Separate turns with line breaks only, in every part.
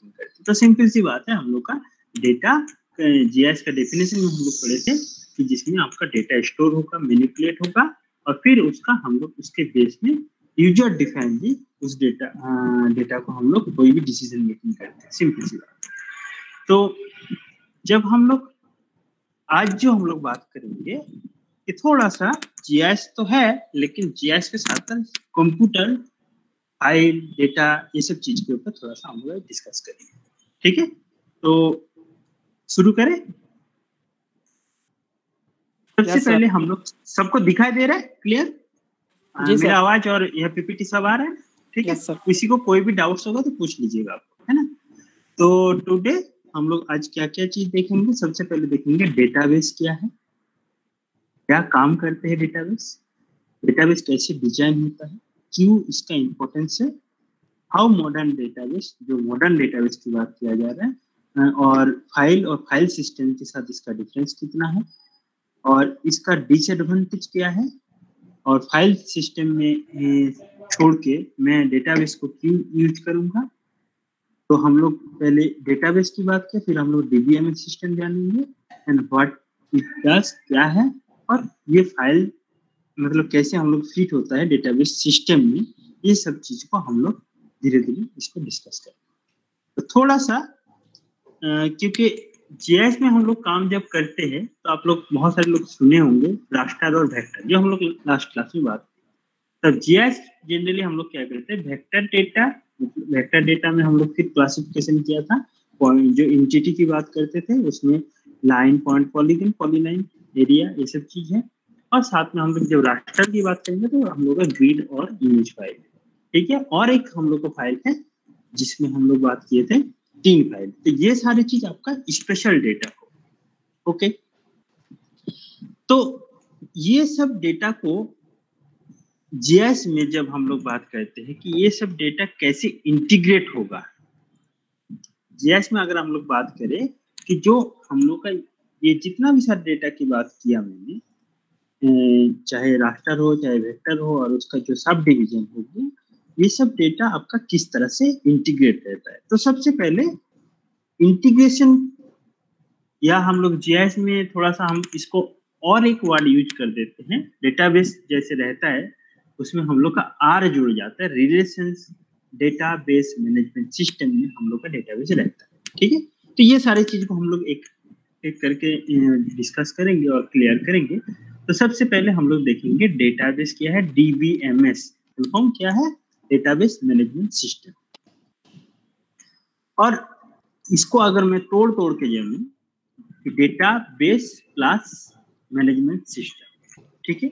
Maintain करते हैं। तो सिंपल सी बात है, हम लोग का डेटा जीआईएस का डेफिनेशन में हम लोग पढ़े थे कि जिसमें आपका डेटा स्टोर होगा, मैनिपुलेट होगा और फिर उसका हम लोग उसके बेस में यूजर डिफाइनली उस डेटा को हम लोग कोई भी डिसीजन मेकिंग करते हैं। सिंपल सी बात। तो जब हम लोग आज जो हम लोग बात करेंगे कि थोड़ा सा जीआईएस तो है, लेकिन जीआईएस के साथ कंप्यूटर फाइल डेटा ये सब चीज के ऊपर थोड़ा सा हम लोग डिस्कस करेंगे। ठीक है, तो शुरू करें। सबसे पहले हम लोग, सबको दिखाई दे रहा है क्लियर? मेरा आवाज और यह पीपीटी सब आ रहा है? ठीक है, किसी को कोई भी डाउट्स होगा तो पूछ लीजिएगा आप, है ना। तो टुडे हम लोग आज क्या क्या चीज देखेंगे। सबसे पहले देखेंगे डेटाबेस क्या है, क्या काम करते हैं डेटाबेस, डेटाबेस कैसे डिजाइन होता है, क्यों इसका इम्पोर्टेंस है, हाउ मॉडर्न डेटाबेस, जो मॉडर्न डेटाबेस की बात किया जा रहा है, और फाइल सिस्टम के साथ इसका डिफरेंस कितना है, और इसका डिसएडवांटेज क्या है, और फाइल सिस्टम में छोड़ के मैं डेटाबेस को क्यों यूज करूंगा। तो हम लोग पहले डेटाबेस की बात करें, फिर हम लोग डीबीएमएस सिस्टम जानेंगे एंड व्हाट इट डज, क्या है, और ये फाइल मतलब कैसे हम लोग फिट होता है डेटाबेस सिस्टम में। ये सब चीज को हम लोग धीरे धीरे इसको डिस्कस करेंगे। तो थोड़ा सा क्योंकि जीआईएस में हम लोग काम जब करते हैं तो आप लोग बहुत सारे लोग सुने होंगे रास्टर और वेक्टर, जो हम लोग लास्ट क्लास में बात की। तब जीआईएस जनरली हम लोग क्या करते हैं, वेक्टर डेटा में हम लोग फिर क्लासिफिकेशन किया था। जो एंटिटी की बात करते थे उसमें line, point, polygon, polyline, area, ये सब चीज है। और साथ में हम लोग जब रास्टर की बात करेंगे तो हम लोग का ग्रिड और इमेज फाइल, ठीक है। और एक हम लोग का फाइल है जिसमें हम लोग बात किए थे 3 फाइल। तो ये सारी चीज आपका स्पेशल डेटा हो, ओके। तो ये सब डेटा को जीआईएस में जब हम लोग बात करते हैं कि ये सब डेटा कैसे इंटीग्रेट होगा, जीआईएस में अगर हम लोग बात करें कि जो हम लोग का ये जितना भी सारा डेटा की बात किया मैंने, चाहे रास्टर हो चाहे वेक्टर हो, और उसका जो सब डिवीजन होगी, ये सब डेटा आपका किस तरह से इंटीग्रेट रहता है। तो सबसे पहले इंटीग्रेशन, या हम लोग जीआईएस में थोड़ा सा हम इसको और एक वर्ड यूज कर देते हैं, डेटाबेस जैसे रहता है उसमें हम लोग का आर जुड़ जाता है, रिलेशंस डेटाबेस मैनेजमेंट सिस्टम में हम लोग का डेटाबेस रहता है, ठीक है। तो ये सारी चीज को हम लोग एक एक करके डिस्कस करेंगे और क्लियर करेंगे। तो सबसे पहले हम लोग देखेंगे डेटाबेस क्या है, डीबीएमएस फुल फॉर्म क्या है, डेटाबेस मैनेजमेंट सिस्टम। और इसको अगर मैं तोड़ तोड़ के जानूं कि डेटाबेस प्लस मैनेजमेंट सिस्टम, ठीक है।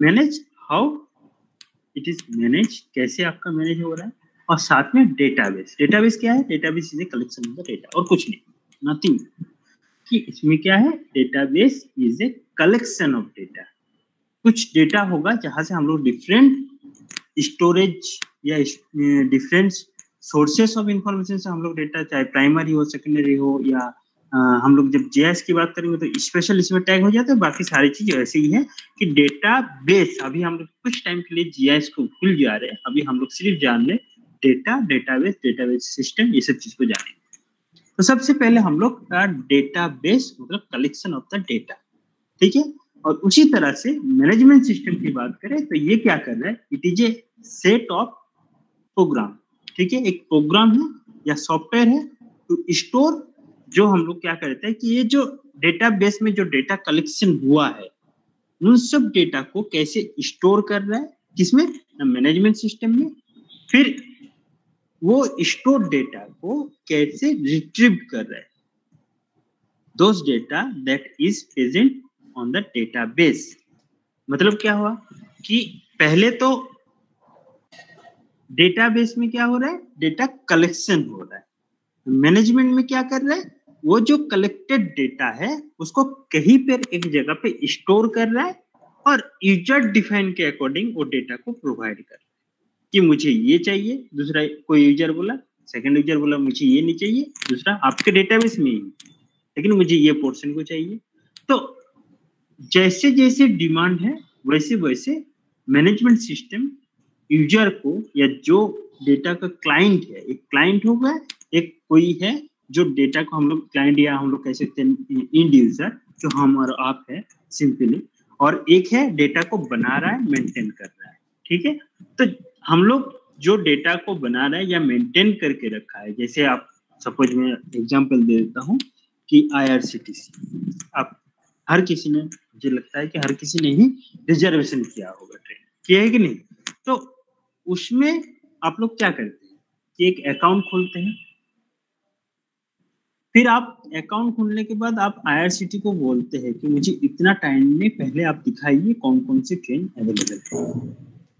Manage, how it is manage, कैसे आपका मैनेज हो रहा है, और साथ में डेटाबेस। डेटाबेस क्या है, database is a collection of the data, और कुछ नहीं, नथिंग। कि इसमें क्या है, database is a collection of data. कुछ डेटा होगा जहां से हम लोग डिफरेंट स्टोरेज या डिफरेंट सोर्सेस ऑफ इंफॉर्मेशन से हम लोग डेटा, चाहे प्राइमरी हो, सेकेंडरी हो, या हम लोग जब जीआईएस की बात करेंगे तो स्पेशल इसमें टैग हो जाता है। बाकी सारी चीज ऐसे ही है कि डेटाबेस, अभी हम लोग कुछ टाइम के लिए जीआईएस को भूल जा रहे हैं, अभी हम लोग सिर्फ जान ले डेटा, डेटाबेस, डेटाबेस सिस्टम, ये सब चीज को जानेंगे। तो सबसे पहले हम लोग का डेटाबेस मतलब कलेक्शन ऑफ द डेटा, ठीक है। और उसी तरह से मैनेजमेंट सिस्टम की बात करें तो ये क्या कर रहा है, it is a set of program, ठीक है। एक प्रोग्राम है या सॉफ्टवेयर है टू स्टोर, जो हम लोग क्या करते हैं कि ये जो डेटाबेस में जो डेटा कलेक्शन हुआ है उन सब डेटा को कैसे स्टोर कर रहा है, किसमें, मैनेजमेंट सिस्टम में। फिर वो स्टोर डेटा को कैसे रिट्रीव कर रहा है, those data that is present on the database. मतलब क्या हुआ कि पहले तो डेटाबेस में क्या हो रहा है, डेटा कलेक्शन हो रहा है। मैनेजमेंट में क्या कर रहा है, वो जो कलेक्टेड डेटा है उसको कहीं पर एक जगह पे स्टोर कर रहा है और यूजर डिफाइन के अकॉर्डिंग वो डेटा को प्रोवाइड कर रहा है कि मुझे ये चाहिए, दूसरा कोई यूजर बोला, सेकंड यूजर बोला मुझे ये नहीं चाहिए, दूसरा आपके डेटाबेस में ही लेकिन मुझे ये पोर्शन को चाहिए। तो जैसे जैसे डिमांड है वैसे वैसे मैनेजमेंट सिस्टम यूजर को, या जो डेटा का क्लाइंट है, एक क्लाइंट होगा एक कोई है जो डेटा को हम लोग क्लाइंट या हम लोग कह सकते हैं इंड यूजर, जो हम और आप है सिंपली, और एक है डेटा को बना रहा है, मेंटेन कर रहा है। ठीक है, तो हम लोग जो डेटा को बना रहा है या मेंटेन करके रखा है, जैसे आप सपोज मैं एग्जांपल दे देता हूँ कि IRCTC, आप हर किसी ने, मुझे लगता है कि हर किसी ने ही रिजर्वेशन किया होगा, ट्रेन किया है कि नहीं? तो उसमें आप लोग क्या करते हैं कि एक अकाउंट खोलते हैं, फिर आप अकाउंट खोलने के बाद आप IRCTC को बोलते हैं कि मुझे इतना टाइम में पहले आप दिखाइए कौन कौन सी ट्रेन अवेलेबल है।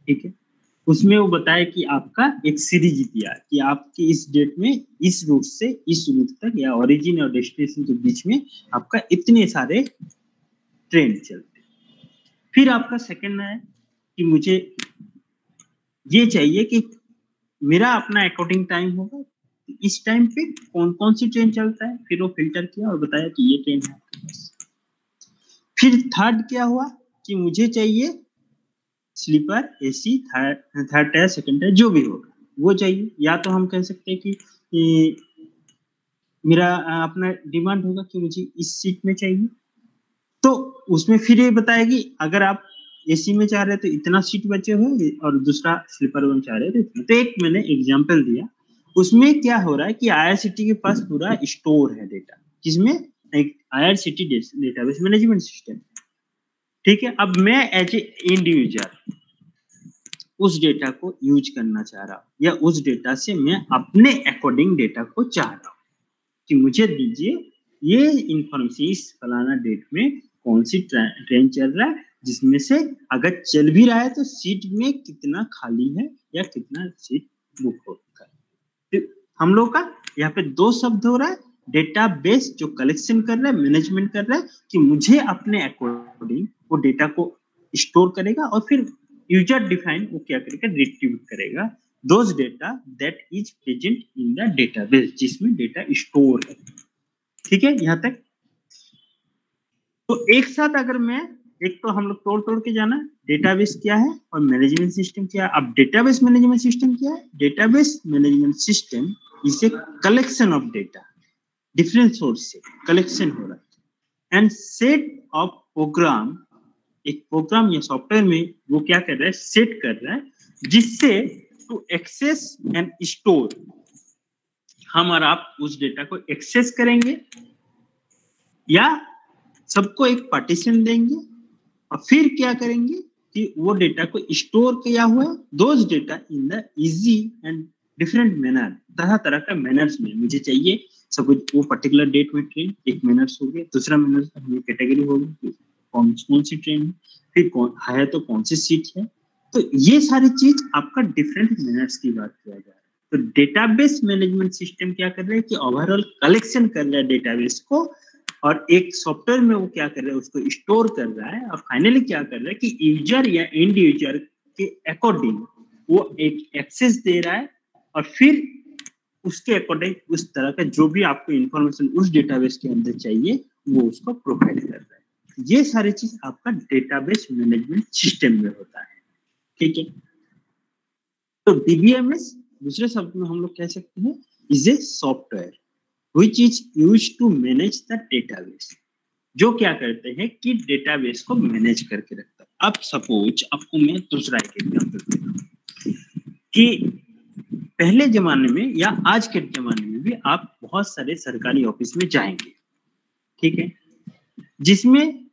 ठीक है, उसमें वो बताया कि आपका एक सीरीज दिया कि आपकी इस डेट में इस रूट से इस रूट तक या ओरिजिन और डेस्टिनेशन के बीच में आपका इतने सारे ट्रेन चलते। फिर आपका सेकंड है कि मुझे ये चाहिए कि मेरा अपना अकॉर्डिंग टाइम होगा, इस टाइम पे कौन कौन सी ट्रेन चलता है, फिर वो फिल्टर किया और बताया कि ये ट्रेन है आपके पास। फिर थर्ड क्या हुआ कि मुझे चाहिए sleeper, AC, third tier, second tier, जो भी होगा वो चाहिए। या तो हम कह सकते हैं कि मेरा अपना डिमांड होगा कि मुझे इस सीट में चाहिए, तो उसमें फिर ये बताएगी अगर आप AC में चाह रहे तो इतना सीट बचे हुए और दूसरा स्लीपर में चाह रहे तो। तो एक मैंने एग्जांपल दिया, उसमें क्या हो रहा है कि IRCTC के पास पूरा स्टोर है डेटा, जिसमें एक IRCTC डेटाबेस मैनेजमेंट सिस्टम। ठीक है, अब मैं एज ए इंडिविजुअल उस डेटा को यूज करना चाह रहा हूँ या उस डेटा से मैं अपने अकॉर्डिंग डेटा को चाह रहा हूँ कि मुझे दीजिए ये इंफॉर्मेशन इस फलाना डेट में कौन सी ट्रेन चल रहा है, जिसमें से अगर चल भी रहा है तो सीट में कितना खाली है या कितना सीट बुक हो रखा है। तो हम लोग का यहाँ पे दो शब्द हो रहा है, डेटाबेस जो कलेक्शन कर रहा है, मैनेजमेंट कर रहा है कि मुझे अपने अकॉर्डिंग वो डेटा को स्टोर करेगा और फिर यूजर डिफाइन वो क्या करेगा, डिस्ट्रीब्यूट करेगा those data that is present in the database, जिसमें डेटा स्टोर है। ठीक है, यहाँ तक। तो एक साथ अगर मैं, एक तो हम लोग तोड़ के जाना डेटाबेस क्या है और मैनेजमेंट सिस्टम क्या है। अब डेटाबेस मैनेजमेंट सिस्टम क्या है? Database management system is a collection of data, different source से कलेक्शन हो रहा है, एंड सेट ऑफ प्रोग्राम, एक प्रोग्राम या सॉफ्टवेयर में वो क्या कर रहा है, सेट कर रहा है, जिससे टू एक्सेस एंड स्टोर, हम और आप उस डेटा को एक्सेस करेंगे या सबको एक पार्टीशन देंगे और फिर क्या करेंगे कि वो डेटा को स्टोर किया हुआ है, those data in the easy and different manner, तरह तरह का मैनर्स में मुझे चाहिए। सपोज वो पर्टिकुलर डेट में ट्रेन, एक मैनर्स हो गया, दूसरा मैनर्स हमें कैटेगरी होगी कौन सी ट्रेन है, फिर कौन है तो कौन सी सीट है। तो ये सारी चीज आपका डिफरेंट मैनर्स की बात किया जा रहा है। तो डेटाबेस मैनेजमेंट सिस्टम क्या कर रहा है कि ओवरऑल कलेक्शन कर रहा है डेटाबेस को, और एक सॉफ्टवेयर में वो क्या कर रहा है, उसको स्टोर कर रहा है, और फाइनली क्या कर रहा है कि यूजर या एंड यूजर के अकॉर्डिंग वो एक एक्सेस दे रहा है और फिर उसके अकॉर्डिंग उस तरह का जो भी आपको इंफॉर्मेशन उस डेटाबेस के अंदर चाहिए वो उसको प्रोवाइड कर रहा है। ये सारी चीज आपका डेटाबेस मैनेजमेंट सिस्टम में होता है। ठीक है, तो DBMS दूसरे शब्द में हम लोग कह सकते हैं is a software which is used to manage the database, जो क्या करते हैं कि डेटाबेस को मैनेज करके रखता है। अब सपोज आपको मैं दूसरा एक एग्जांपल देता हूँ कि पहले जमाने में या आज के जमाने में भी आप बहुत सारे सरकारी ऑफिस में जाएंगे, ठीक है, जिसमें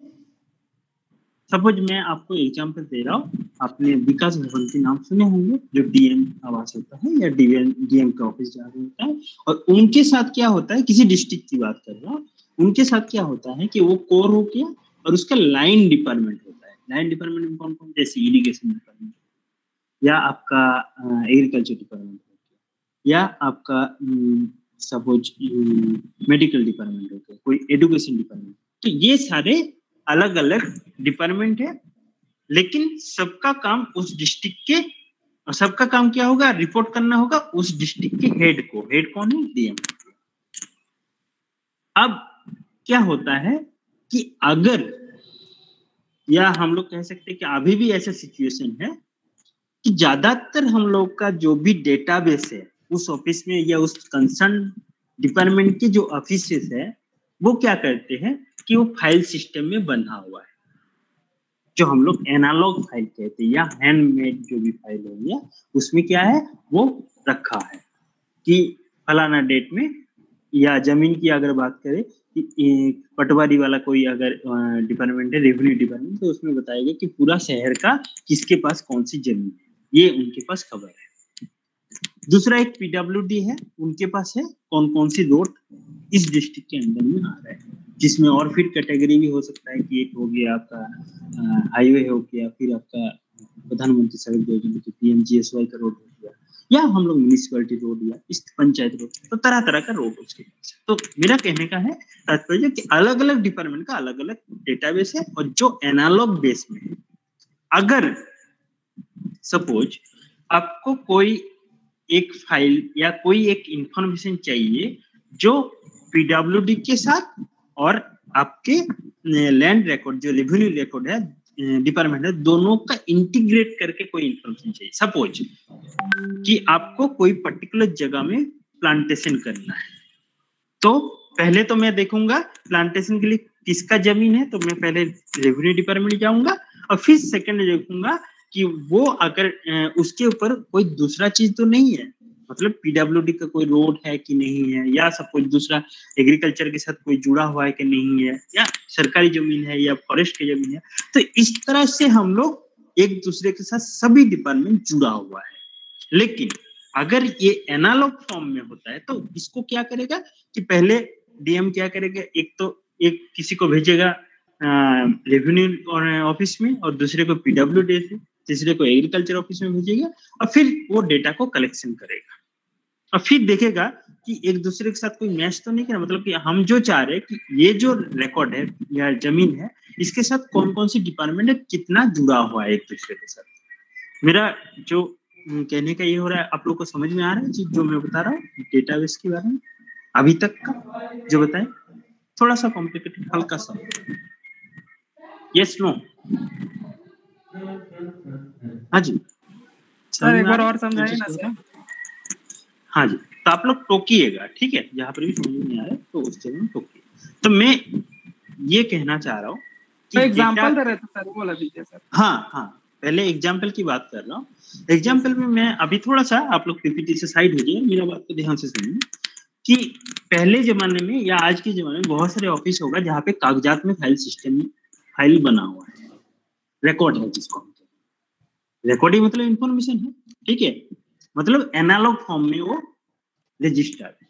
सपोज मैं आपको एग्जांपल दे रहा हूँ, आपने विकास भवन के नाम सुने होंगे, जो DM आवास होता है या DM का ऑफिस जहाँ होता है, और उनके साथ क्या होता है, किसी डिस्ट्रिक्ट की बात कर रहा हूँ, उनके साथ क्या होता है कि वो कोर हो गया और उसका लाइन डिपार्टमेंट होता है। लाइन डिपार्टमेंट में कौन कौन, जैसे इरिगेशन डिपार्टमेंट या आपका एग्रीकल्चर डिपार्टमेंट हो गया, या आपका सपोज मेडिकल डिपार्टमेंट हो गया, कोई एजुकेशन डिपार्टमेंट। तो ये सारे अलग अलग डिपार्टमेंट है, लेकिन सबका काम उस डिस्ट्रिक्ट के, और सबका काम क्या होगा, रिपोर्ट करना होगा उस डिस्ट्रिक्ट के हेड को। हेड कौन है? DM। अब क्या होता है कि अगर, या हम लोग कह सकते हैं कि अभी भी ऐसा सिचुएशन है कि ज्यादातर हम लोग का जो भी डेटाबेस है उस ऑफिस में या उस कंसर्न डिपार्टमेंट के जो ऑफिसेस है वो क्या करते हैं कि वो फाइल सिस्टम में बंधा हुआ है, जो हम लोग एनालॉग फाइल कहते हैं या हैंडमेड जो भी फाइल हो गया, उसमें क्या है वो रखा है कि फलाना डेट में, या जमीन की अगर बात करें कि पटवारी वाला कोई अगर डिपार्टमेंट है, रेवेन्यू डिपार्टमेंट, तो उसमें बताएगा कि पूरा शहर का किसके पास कौन सी जमीन है, ये उनके पास खबर है। दूसरा एक पीडब्ल्यूडी है, उनके पास है कौन कौन सी रोड इस डिस्ट्रिक्ट के अंदर में आ रहा है, जिसमें और फिर कैटेगरी भी हो सकता है कि एक हो गया आपका हाईवे हो गया, फिर आपका प्रधानमंत्री सड़क योजना की पीएमजीएसवाई का रोड हो गया, या हम लोग म्यूनिसिपैलिटी रोड या इस पंचायत रोड, तो तरह तरह का रोड उसके पास। तो मेरा कहने का है तात्पर्य कि अलग अलग डिपार्टमेंट का अलग अलग डेटाबेस है, और जो एनालॉग बेस में है, अगर सपोज आपको कोई एक फाइल या कोई एक इंफॉर्मेशन चाहिए जो पीडब्ल्यूडी के साथ और आपके लैंड रिकॉर्ड जो रेवेन्यू रिकॉर्ड है डिपार्टमेंट है, दोनों का इंटीग्रेट करके कोई इंफॉर्मेशन चाहिए। सपोज कि आपको कोई पर्टिकुलर जगह में प्लांटेशन करना है, तो पहले तो मैं देखूंगा प्लांटेशन के लिए किसका जमीन है, तो मैं पहले रेवेन्यू डिपार्टमेंट जाऊंगा और फिर सेकंड देखूंगा कि वो अगर उसके ऊपर कोई दूसरा चीज तो नहीं है, मतलब पीडब्ल्यूडी का कोई रोड है कि नहीं है, या सब कुछ दूसरा एग्रीकल्चर के साथ कोई जुड़ा हुआ है कि नहीं है, या सरकारी जमीन है या फॉरेस्ट की जमीन है। तो इस तरह से हम लोग एक दूसरे के साथ सभी डिपार्टमेंट जुड़ा हुआ है। लेकिन अगर ये एनालॉग फॉर्म में होता है तो इसको क्या करेगा कि पहले डीएम क्या करेगा, एक तो एक किसी को भेजेगा रेवेन्यू ऑफिस में, और दूसरे को पीडब्ल्यूडी से, तीसरे को एग्रीकल्चर ऑफिस में भेजेगा, और फिर वो डेटा को कलेक्शन करेगा और फिर देखेगा कि एक दूसरे के साथ कोई मैच तो नहीं कर, मतलब कि हम जो चाह रहे हैं कि ये जो रिकॉर्ड है या जमीन है इसके साथ कौन कौन सी डिपार्टमेंट है, कितना जुड़ा हुआ है एक दूसरे के साथ। मेरा जो कहने का ये हो रहा है, आप लोग को समझ में आ रहा है चीज जो मैं बता रहा हूँ डेटाबेस के बारे में अभी तक का जो बताए? थोड़ा सा कॉम्प्लिकेटेड, हल्का सा। Yes no? हाँ जी
सर, एक बार और समझाइए ना सर।
हाँ जी, तो आप लोग टोकिएगा, ठीक है, जहाँ पर भी समझ नहीं आ रहा है तो उस जगह में टोकिए। तो मैं ये कहना चाह रहा हूँ
कि एग्जांपल दे रहे थे सर, बोला दीजिए सर।
हाँ, पहले एग्जाम्पल की बात कर रहा हूँ। एग्जाम्पल में मैं अभी थोड़ा सा, आप लोग पीपीटी से साइड हो जाइए, मेरा बात को ध्यान से सुनिए कि पहले जमाने में या आज के जमाने में बहुत सारे ऑफिस होगा जहाँ पे कागजात में फाइल सिस्टम में फाइल बना हुआ है, रिकॉर्ड है, जिसको रिकॉर्ड ही मतलब इंफॉर्मेशन है, ठीक है, मतलब एनालॉग फॉर्म में वो रजिस्टर है,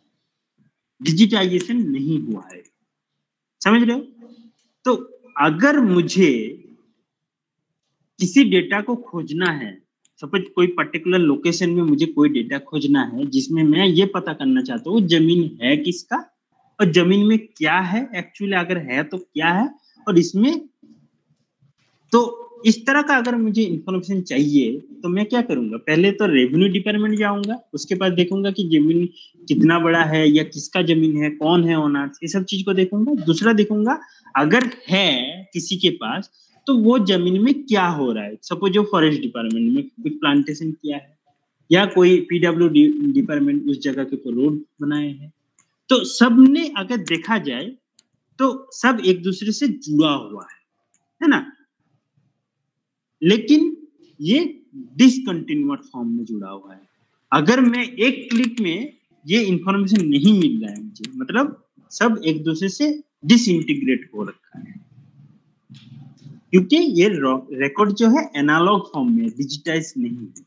डिजिटाइजेशन नहीं हुआ है, समझ रहे हो? तो अगर मुझे किसी डेटा को खोजना है, सपोज कोई पर्टिकुलर लोकेशन में मुझे कोई डेटा खोजना है जिसमें मैं ये पता करना चाहता हूँ जमीन है किसका और जमीन में क्या है एक्चुअली, अगर है तो क्या है, और इसमें तो इस तरह का अगर मुझे इंफॉर्मेशन चाहिए तो मैं क्या करूंगा, पहले तो रेवेन्यू डिपार्टमेंट जाऊंगा, उसके बाद देखूंगा कि जमीन कितना बड़ा है या किसका जमीन है, कौन है ओनर, ये सब चीज को देखूंगा। दूसरा देखूंगा अगर है किसी के पास तो वो जमीन में क्या हो रहा है, सपोज जो फॉरेस्ट डिपार्टमेंट में कुछ प्लांटेशन किया है या कोई पीडब्ल्यू डिपार्टमेंट उस जगह के ऊपर रोड बनाए हैं, तो सबने अगर देखा जाए तो सब एक दूसरे से जुड़ा हुआ है ना, लेकिन ये डिसकंटिन्यूअस फॉर्म में जुड़ा हुआ है। अगर मैं एक क्लिक में ये इंफॉर्मेशन नहीं मिल रहा है मुझे, मतलब सब एक दूसरे से डिसइंटीग्रेट हो रखा है, क्योंकि ये रिकॉर्ड जो है एनालॉग फॉर्म में, डिजिटाइज नहीं है।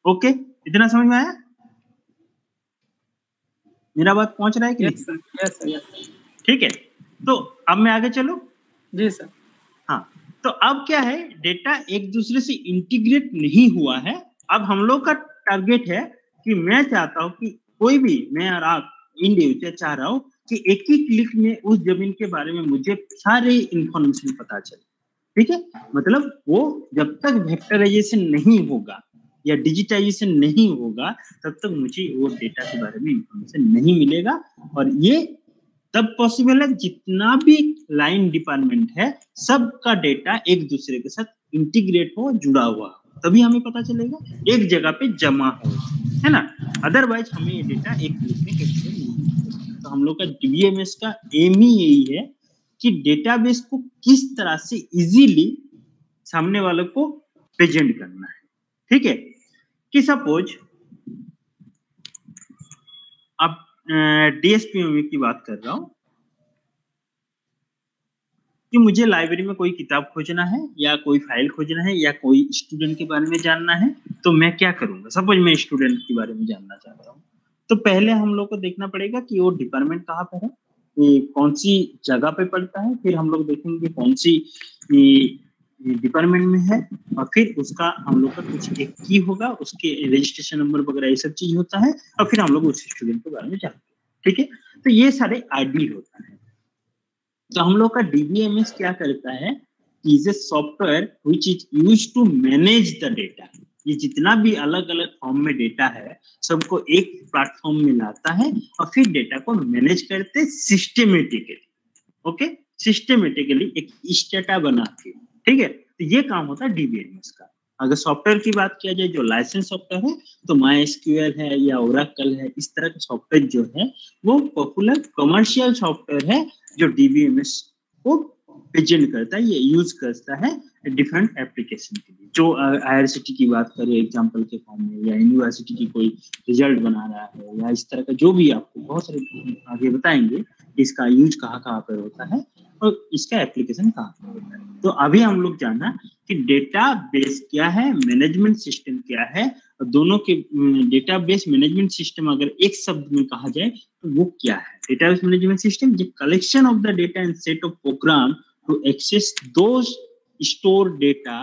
ओके, इतना समझ में आया? मेरा बात पहुंच रहा है कि
नहीं? Yes sir.
ठीक है, तो अब मैं आगे चलूं?
जी सर।
हाँ, तो अब क्या है, डेटा एक दूसरे से इंटीग्रेट नहीं हुआ है। अब हम लोग का टारगेट है कि मैं चाहता हूं कि कोई भी, मैं और आप इंडिविजुअल चाह रहा हूं कि एक ही क्लिक में उस जमीन के बारे में मुझे सारे इंफॉर्मेशन पता चले, ठीक है, मतलब वो जब तक वेक्टराइजेशन नहीं होगा या डिजिटाइजेशन नहीं होगा तब तक मुझे वो डेटा के बारे में इंफॉर्मेशन नहीं मिलेगा। और ये तब पॉसिबल है जितना भी लाइन डिपार्टमेंट है सबका डेटा एक दूसरे के साथ इंटीग्रेट हो, जुड़ा हुआ। तभी हमें पता चलेगा एक जगह पे जमा हो, है ना। अदरवाइज हमें ये डेटा एक क्लिक में कैप्चर नहीं होगा। तो हम लोग का डीबीएमएस का एम ही यही है कि डेटाबेस को किस तरह से इजीली सामने वाले को प्रेजेंट करना है। ठीक है, कि सपोज अब डीएसपीएम की बात कर रहा हूं कि मुझे लाइब्रेरी में कोई किताब खोजना है या कोई फाइल खोजना है या कोई स्टूडेंट के बारे में जानना है, तो मैं क्या करूंगा। सपोज मैं स्टूडेंट के बारे में जानना चाहता हूँ, तो पहले हम लोग को देखना पड़ेगा कि वो डिपार्टमेंट कहाँ पे है, कौन सी जगह पे पड़ता है, फिर हम लोग देखेंगे कौन सी डिपार्टमेंट में है, और फिर उसका हम लोग का कुछ एक की होगा, उसके रजिस्ट्रेशन नंबर वगैरह ये सब चीज होता है, और फिर हम लोग उस स्टूडेंट के बारे में जानते हैं। ठीक है, तो ये सारे आईडी होता है। तो हम लोग का डीबीएमएस क्या करता है, is a software which is used to manage the data. ये जितना भी अलग अलग फॉर्म में डेटा है सबको एक प्लेटफॉर्म में लाता है और फिर डेटा को मैनेज करते सिस्टमेटिकली। ओके, सिस्टमेटिकली एक स्टेटा बना के। ठीक है, तो ये काम होता है डीबीएमएस का। अगर सॉफ्टवेयर की बात किया जाए जो लाइसेंस सॉफ्टवेयर है, तो MySQL है या ओरेकल है, इस तरह के सॉफ्टवेयर जो है वो पॉपुलर कमर्शियल सॉफ्टवेयर है जो डीबीएमएस को प्रेजेंट करता है, ये यूज करता है डिफरेंट एप्लीकेशन के लिए। जो आईआरसीटी की बात करें एग्जांपल के फॉर्म में, या यूनिवर्सिटी की कोई रिजल्ट बना रहा है, या इस तरह का जो भी आपको बहुत सारे आगे बताएंगे इसका यूज कहाँ पर होता है और इसका एप्लीकेशन कहाँ पर होता है। तो अभी हम लोग जाना कि डेटाबेस क्या है, मैनेजमेंट सिस्टम क्या है, और दोनों के डेटाबेस मैनेजमेंट सिस्टम अगर एक शब्द में कहा जाए तो वो क्या है। Database management system the collection of the data and set of program to access those store data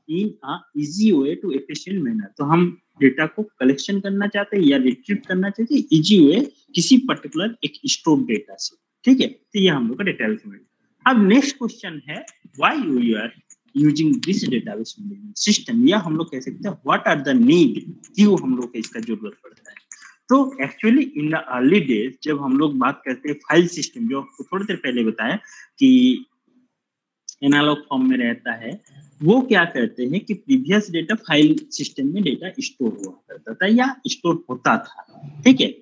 in a easy way to efficient manner. तो हम डेटा को कलेक्शन करना चाहते हैं या रिट्रीव करना चाहते हैं इजी वे किसी पर्टिकुलर एक स्टोर डेटा से। ठीक है, तो ये हम लोग का डेटाबेस मैनेजमेंट। अब नेक्स्ट क्वेश्चन है why you are using this database management system, या हम लोग कह सकते हैं व्हाट आर द नीड, क्यों हम लोग को इसका जरूरत पड़ता है। तो actually in the early days जब हम लोग बात करते हैं फाइल सिस्टम, जो आपको थोड़ी देर पहले बताया कि एनालॉग फॉर्म में रहता है, वो क्या करते हैं कि प्रीवियस डेटा फाइल सिस्टम में डेटा स्टोर हुआ करता था या स्टोर होता था। ठीक है,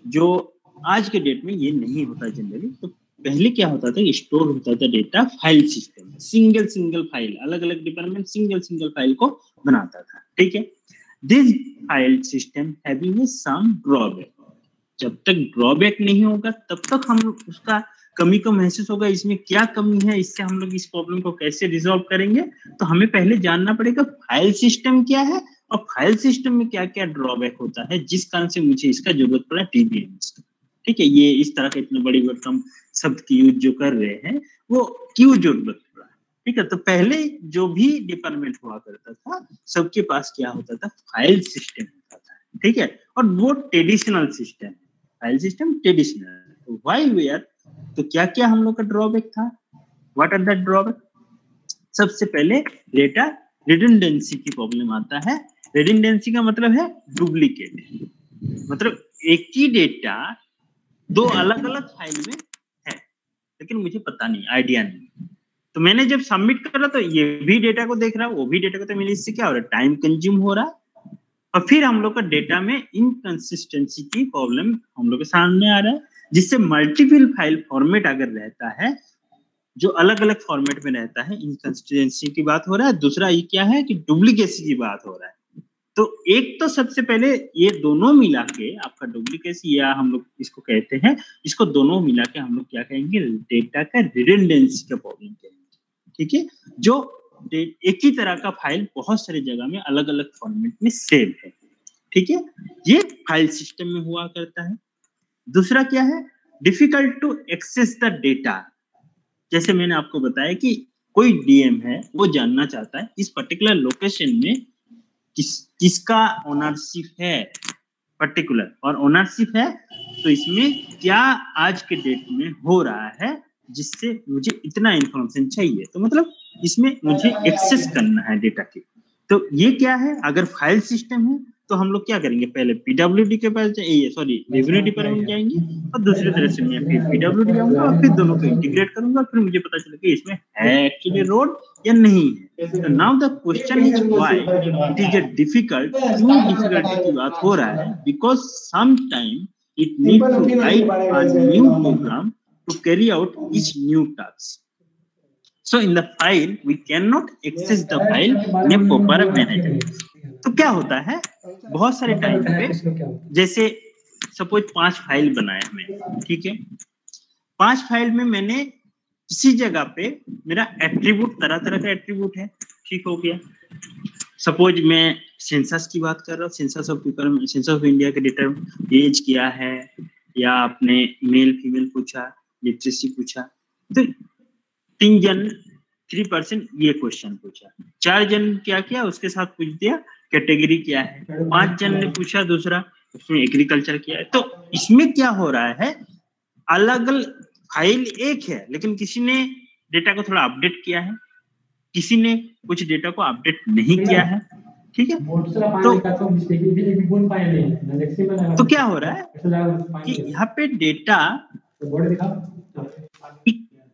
जो आज के डेट में ये नहीं होता जनरली। तो पहले क्या होता था, स्टोर होता था डेटा फाइल सिस्टम में, सिंगल फाइल, अलग अलग डिपार्टमेंट सिंगल फाइल को बनाता था। ठीक है, this file system having some drawback. जब तक ड्रॉबैक नहीं होगा तब तक हम उसका कमी को महसूस होगा, इसमें क्या कमी है, इससे हम लोग इस प्रॉब्लम को कैसे रिजॉल्व करेंगे। तो हमें पहले जानना पड़ेगा फाइल सिस्टम क्या है और फाइल सिस्टम में क्या क्या ड्रॉबैक होता है जिस कारण से मुझे इसका जरूरत पड़ा डीबीएमएस का। ठीक है, ये इस तरह के इतने बड़ी भरकम शब्द की यूज जो कर रहे हैं वो क्यों जरूरत पड़ा। ठीक है, तो पहले जो भी डिपार्टमेंट हुआ करता था सबके पास क्या होता था, फाइल सिस्टम होता था। ठीक है, और वो ट्रेडिशनल सिस्टम है, फाइल सिस्टम ट्रेडिशनल। तो व्हाई वी आर, तो क्या क्या हम लोग का ड्रॉबैक था, व्हाट आर द ड्रॉबैक। सबसे पहले डेटा रिडंडेंसी की प्रॉब्लम आता है। रिडंडेंसी का मतलब है डुप्लीकेट, मतलब एक ही डेटा दो अलग अलग फाइल में है लेकिन मुझे पता नहीं, आइडिया नहीं। तो मैंने जब सबमिट करा तो ये भी डेटा को देख रहा है, वो भी डेटा को, तो मेरे इससे क्या हो रहा है, टाइम कंज्यूम हो रहा है। और फिर हम लोग का डेटा में इनकंसिस्टेंसी की प्रॉब्लम हम लोग के सामने आ रहा है, जिससे मल्टीपल फाइल फॉर्मेट अगर रहता है जो अलग अलग फॉर्मेट में रहता है, इनकंसिस्टेंसी की बात हो रहा है। दूसरा ये क्या है कि डुप्लीकेसी की बात हो रहा है। तो एक तो सबसे पहले ये दोनों मिला के आपका डुप्लीकेसी, या हम लोग इसको कहते हैं, इसको दोनों मिला के हम लोग क्या कहेंगे, डेटा का रिडंडेंसी का प्रॉब्लम कहेंगे। ठीक है, जो एक ही तरह का फाइल बहुत सारी जगह में अलग अलग फॉर्मेट में सेव है। ठीक है, ये फाइल सिस्टम में हुआ करता है। दूसरा क्या है, difficult to access the data. जैसे मैंने आपको बताया कि कोई डीएम है, वो जानना चाहता है इस पर्टिकुलर लोकेशन में किसका ओनरशिप है पर्टिकुलर, और ओनरशिप है तो इसमें क्या आज के डेट में हो रहा है जिससे मुझे इतना इंफॉर्मेशन चाहिए। तो मतलब इसमें मुझे एक्सेस करना है डेटा की। तो ये क्या है, अगर फाइल सिस्टम है तो हम लोग क्या करेंगे, पहले पीडब्ल्यूडी के पास रेवेन्यू डिपार्टमेंट जाएंगे और दूसरी तरह से मैं फिर पीडब्ल्यूडी जाऊंगा और फिर दोनों को इंटीग्रेट करूंगा। फिर मुझे पता चलेगा इसमें है एक्चुअली रोड या नहीं है। Now the question is why it is a difficult, क्यों डिफिकल्टी की बात हो रहा है, because some time it need to write a new program to carry out each new task. So in the file we cannot access the file in a proper manner. तो क्या होता है, बहुत सारे टाइम पे, जैसे सपोज 5 फाइल बनाए हमें, ठीक है, 5 फाइल में मैंने किसी जगह पे मेरा एट्रीब्यूट, तरह तरह का एट्रीब्यूट है, ठीक हो गया. सपोज मैं सेंसस की बात कर रहा हूँ, census of people, census of India के डेटा, एज क्या है, या आपने मेल फीमेल पूछा, लिटरेसी पूछा, तो 3 जन 3% ये क्वेश्चन पूछा, 4 जन क्या किया, उसके साथ पूछ दिया कैटेगरी क्या है, 5 जन ने पूछा दूसरा, उसमें एग्रीकल्चर किया है. तो इसमें क्या हो रहा है, अलग अलग फाइल एक है, लेकिन किसी ने डेटा को थोड़ा अपडेट किया है, किसी ने कुछ डेटा को अपडेट नहीं किया है, ठीक है. तो क्या हो रहा है कि यहाँ पे डेटा,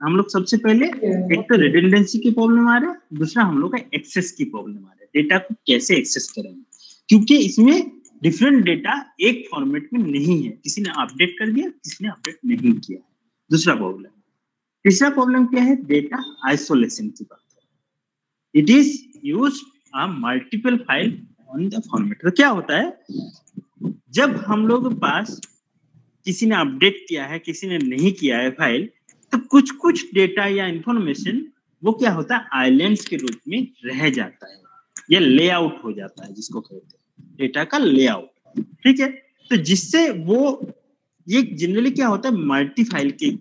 हम लोग सबसे पहले एक तो रिडंडेंसी की प्रॉब्लम आ रहा है, दूसरा हम लोग का एक्सेस की प्रॉब्लम आ रहा है. डेटा को कैसे एक्सेस करेंगे, क्योंकि इसमें डिफरेंट डेटा एक फॉर्मेट में नहीं है, किसी ने अपडेट कर दिया, किसी ने अपडेट नहीं किया. दूसरा प्रॉब्लम. तीसरा प्रॉब्लम क्या है, डेटा आइसोलेशन की बात है. It is use a multiple file on the format. तो क्या होता है, जब हम लोग के पास किसी ने अपडेट किया है, किसी ने नहीं किया है फाइल, तो कुछ कुछ डेटा या इंफॉर्मेशन वो क्या होता है, आइलैंड्स के रूप में रह जाता है, या लेआउट हो जाता है, जिसको कहते हैं डेटा का लेआउट, ठीक है. तो जिससे वो, ये जनरली क्या होता है, मल्टी फाइल के,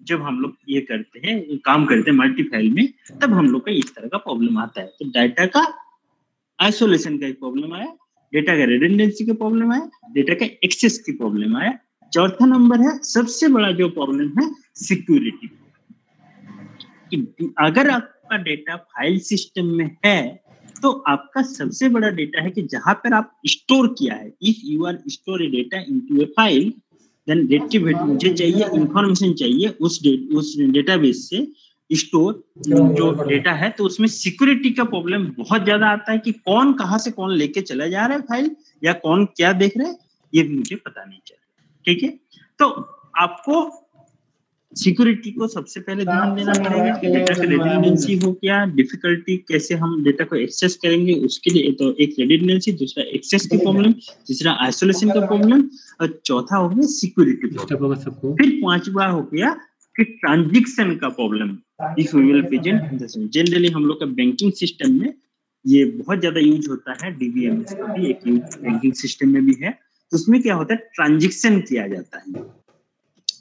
जब हम लोग ये करते हैं, काम करते हैं मल्टी फाइल में, तब हम लोग का इस तरह का प्रॉब्लम आता है. तो डेटा का आइसोलेशन का एक प्रॉब्लम आया, डेटा का रिडंडेंसी का प्रॉब्लम आया, डेटा का एक्सेस की प्रॉब्लम आया. चौथा नंबर है, सबसे बड़ा जो प्रॉब्लम है, सिक्योरिटी. अगर आपका डेटा फाइल सिस्टम में है, तो आपका सबसे बड़ा डेटा है कि जहां पर आप स्टोर किया है. If you are store a data into a file, then database, मुझे चाहिए इंफॉर्मेशन चाहिए उस डेटाबेस से स्टोर जो डेटा है, तो उसमें सिक्योरिटी का प्रॉब्लम बहुत ज्यादा आता है कि कौन कहां से कौन लेके चला जा रहा है फाइल, या कौन क्या देख रहे हैं, ये मुझे पता नहीं चल रहा, ठीक है. तो आपको सिक्योरिटी को सबसे पहले ध्यान देना पड़ेगा कि डेटा का रिडंडेंसी हो क्या, डिफिकल्टी कैसे हम डेटा को एक्सेस करेंगे, उसके लिए तो एक रिडंडेंसी, दूसरा एक्सेस की प्रॉब्लम, तीसरा आइसोलेशन का प्रॉब्लम, और चौथा हो गया सिक्योरिटी प्रॉब्लम. फिर पांचवा हो गया कि ट्रांजैक्शन का problem. If we will present, generally हम लोग का बैंकिंग सिस्टम में ये बहुत ज्यादा यूज होता है, डीबीएमएस का भी एक बैंकिंग सिस्टम में भी है. तो उसमें क्या होता है, ट्रांजैक्शन किया जाता है.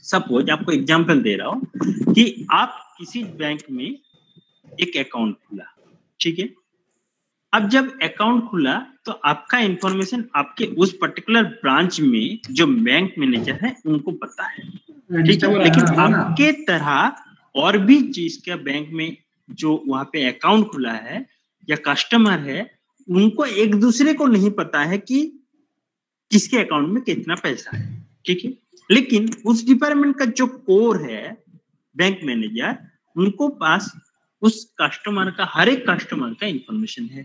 सपोज आपको एग्जांपल दे रहा हूं कि आप किसी बैंक में एक अकाउंट खुला, ठीक है. अब जब अकाउंट खुला तो आपका इंफॉर्मेशन आपके उस पर्टिकुलर ब्रांच में जो बैंक मैनेजर है उनको पता है, ठीक है. लेकिन आपके तरह और भी चीज का बैंक में जो वहां पे अकाउंट खुला है या कस्टमर है, उनको एक दूसरे को नहीं पता है कि किसके अकाउंट में कितना पैसा है, ठीक है. लेकिन उस डिपार्टमेंट का जो कोर है, बैंक मैनेजर, उनको पास उस कस्टमर का, हर एक कस्टमर का इंफॉर्मेशन है.